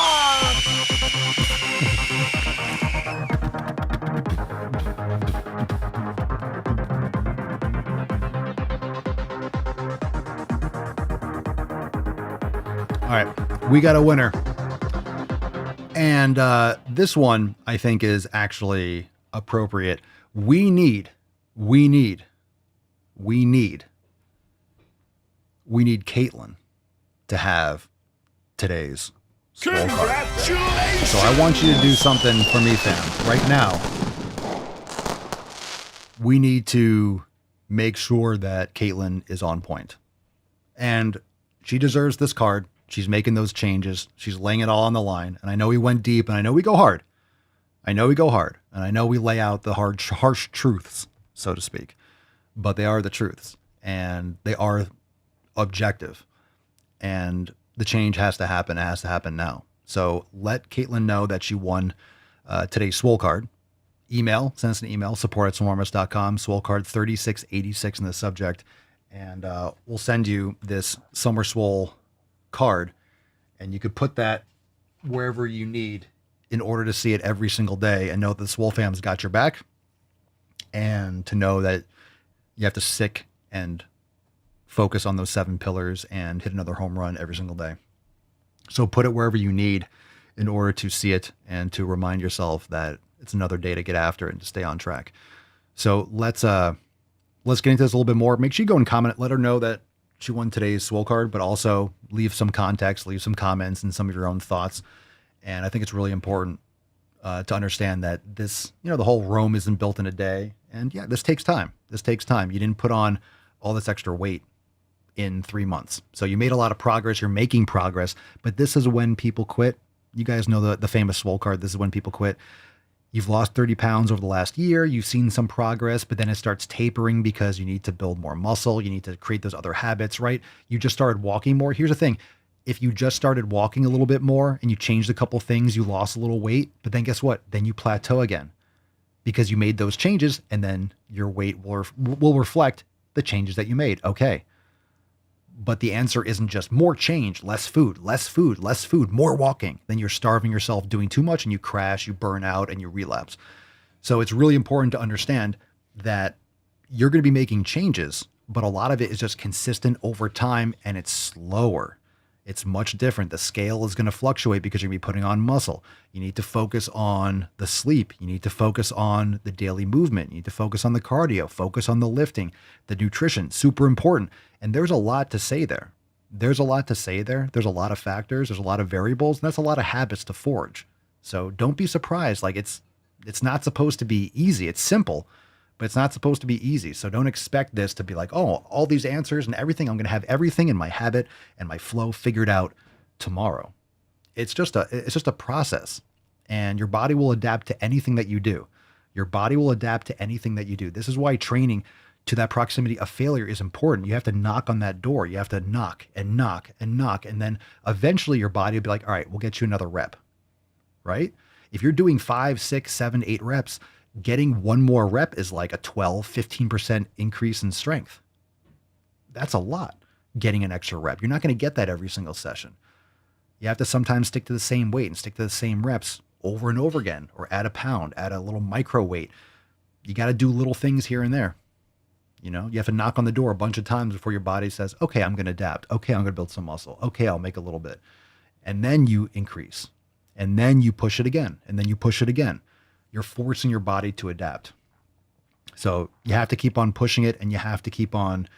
All right, we got a winner. And this one, I think, is actually appropriate. We need Caitlin to have today's Swole card. Congratulations! So I want you to do something for me, fam. Right now, we need to make sure that Caitlin is on point. And she deserves this card. She's making those changes. She's laying it all on the line. And I know we went deep, and I know we go hard. And I know we lay out the harsh truths, so to speak. But they are the truths. And they are objective. And the change has to happen. It has to happen now. So let Caitlin know that she won today's Swole card. Send us an email, support@swarmers.com, Swole card 3686 in the subject. And we'll send you this Summer Swole card, and you could put that wherever you need in order to see it every single day and know that the Swole fam's got your back, and to know that you have to stick and focus on those 7 pillars and hit another home run every single day. So put it wherever you need in order to see it and to remind yourself that it's another day to get after it and to stay on track. So let's get into this a little bit more. Make sure you go and comment. Let her know that she won today's Swole card, but also leave some context, leave some comments and some of your own thoughts. And I think it's really important to understand that this, the whole Rome isn't built in a day. And yeah, this takes time. This takes time. You didn't put on all this extra weight in 3 months. So you made a lot of progress. You're making progress, but this is when people quit. You guys know the famous Swole card. This is when people quit. You've lost 30 pounds over the last year. You've seen some progress, but then it starts tapering because you need to build more muscle. You need to create those other habits, right? You just started walking more. Here's the thing. If you just started walking a little bit more and you changed a couple things, you lost a little weight, but then guess what? Then you plateau again because you made those changes, and then your weight will reflect the changes that you made. Okay. But the answer isn't just more change, less food, more walking. Then you're starving yourself doing too much and you crash, you burn out, and you relapse. So it's really important to understand that you're going to be making changes, but a lot of it is just consistent over time, and it's slower. It's much different. The scale is going to fluctuate because you're going to be putting on muscle. You need to focus on the sleep. You need to focus on the daily movement. You need to focus on the cardio, focus on the lifting, the nutrition, super important. And there's a lot to say there. There's a lot of factors. There's a lot of variables, and that's a lot of habits to forge. So don't be surprised. Like it's not supposed to be easy. It's simple, but it's not supposed to be easy. So don't expect this to be like, oh, all these answers and everything. I'm going to have everything in my habit and my flow figured out tomorrow. It's just a process, and your body will adapt to anything that you do. Your body will adapt to anything that you do. This is why training to that proximity of failure is important. You have to knock on that door. You have to knock and knock and knock. And then eventually your body will be like, all right, we'll get you another rep, right? If you're doing 5, 6, 7, 8 reps, getting one more rep is like a 12, 15% increase in strength. That's a lot, getting an extra rep. You're not going to get that every single session. You have to sometimes stick to the same weight and stick to the same reps over and over again, or add a pound, add a little micro weight. You got to do little things here and there. You have to knock on the door a bunch of times before your body says, okay, I'm going to adapt. Okay, I'm going to build some muscle. Okay, I'll make a little bit. And then you increase. And then you push it again. And then you push it again. You're forcing your body to adapt. So you have to keep on pushing it, and you have to keep on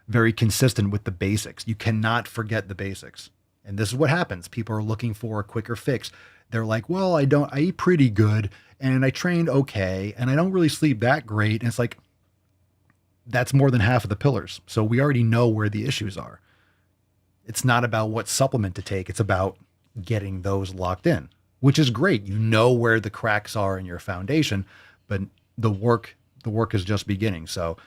very consistent with the basics. You cannot forget the basics. And this is what happens. People are looking for a quicker fix. They're like, well, I eat pretty good, and I trained okay, and I don't really sleep that great. And it's like, that's more than half of the pillars. So we already know where the issues are. It's not about what supplement to take. It's about getting those locked in, which is great. You know where the cracks are in your foundation, but the work is just beginning. So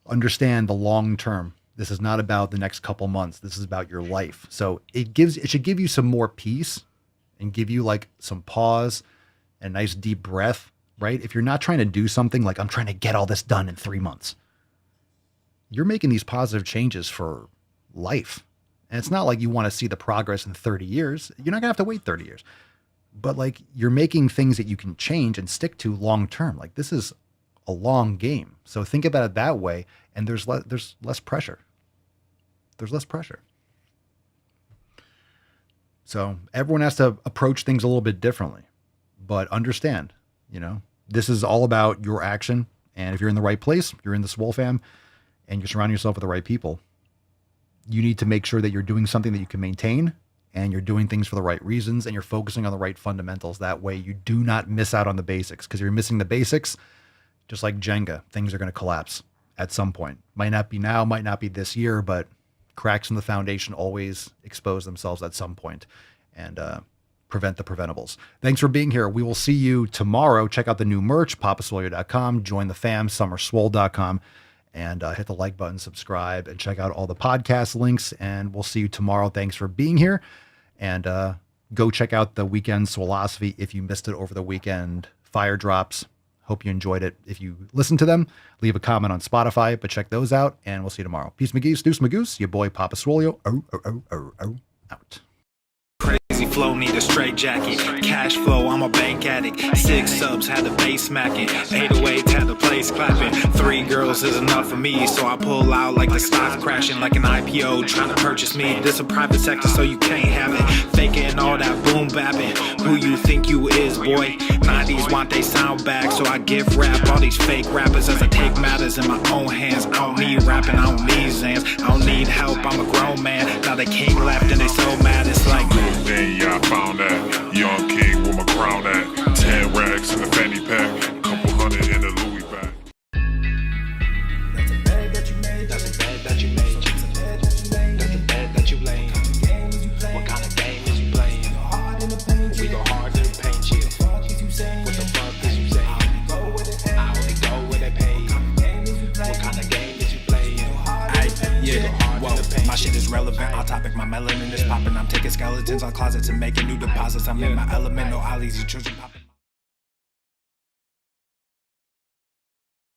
understand the long term. This is not about the next couple months. This is about your life. So it should give you some more peace and give you like some pause and a nice deep breath, right? If you're not trying to do something like, I'm trying to get all this done in 3 months, you're making these positive changes for life. And it's not like you want to see the progress in 30 years. You're not gonna have to wait 30 years, but like you're making things that you can change and stick to long term. Like this is a long game. So think about it that way. And there's less pressure. There's less pressure. So everyone has to approach things a little bit differently, but understand, this is all about your action. And if you're in the right place, you're in the Swole fam, and you're surrounding yourself with the right people, you need to make sure that you're doing something that you can maintain, and you're doing things for the right reasons, and you're focusing on the right fundamentals. That way you do not miss out on the basics, because if you're missing the basics, just like Jenga, things are going to collapse at some point. Might not be now, might not be this year, but cracks in the foundation always expose themselves at some point, and prevent the preventables. Thanks for being here. We will see you tomorrow. Check out the new merch, papaswolio.com, join the fam, summerswole.com, and hit the like button, subscribe, and check out all the podcast links. And we'll see you tomorrow. Thanks for being here. And go check out the weekend Swolosophy if you missed it over the weekend. Fire drops. Hope you enjoyed it. If you listen to them, leave a comment on Spotify, but check those out. And we'll see you tomorrow. Peace, McGee's, Deuce Magoose, your boy Papa Swolio. Out. Crazy. crazy flow, need a straight jacket. Cash flow, I'm a bank addict. 6 subs, had the bass smacking. 808s, had the place clapping. 3 girls is enough for me, so I pull out like the stock crashing, like an IPO trying to purchase me. This a private sector, so you can't have it. Faking all that boom bapping. Who you think you is, boy? 90s want they sound back, so I give rap all these fake rappers as I take matters in my own hands. I don't need rapping, I don't need Zans, I don't need help, I'm a grown man. Now the king left and they so mad, it's like Good thing, yeah, I found that. Young king with my crown at. 10 racks in the fanny pack. Couple hundred in the Louis bag. that's a bed that you made. That's a bed that you made. That's a bed that you laid. What kind of game is you playing? We go hard in the paint, yeah. What the fuck is you saying? I only go where they pay. What kind of game is you playing? Yeah, whoa, my shit is relevant. On topic, my melanin is popping. I'm taking skeletons on closets and making new deposits. I'm in my element, no ollies, you children popping.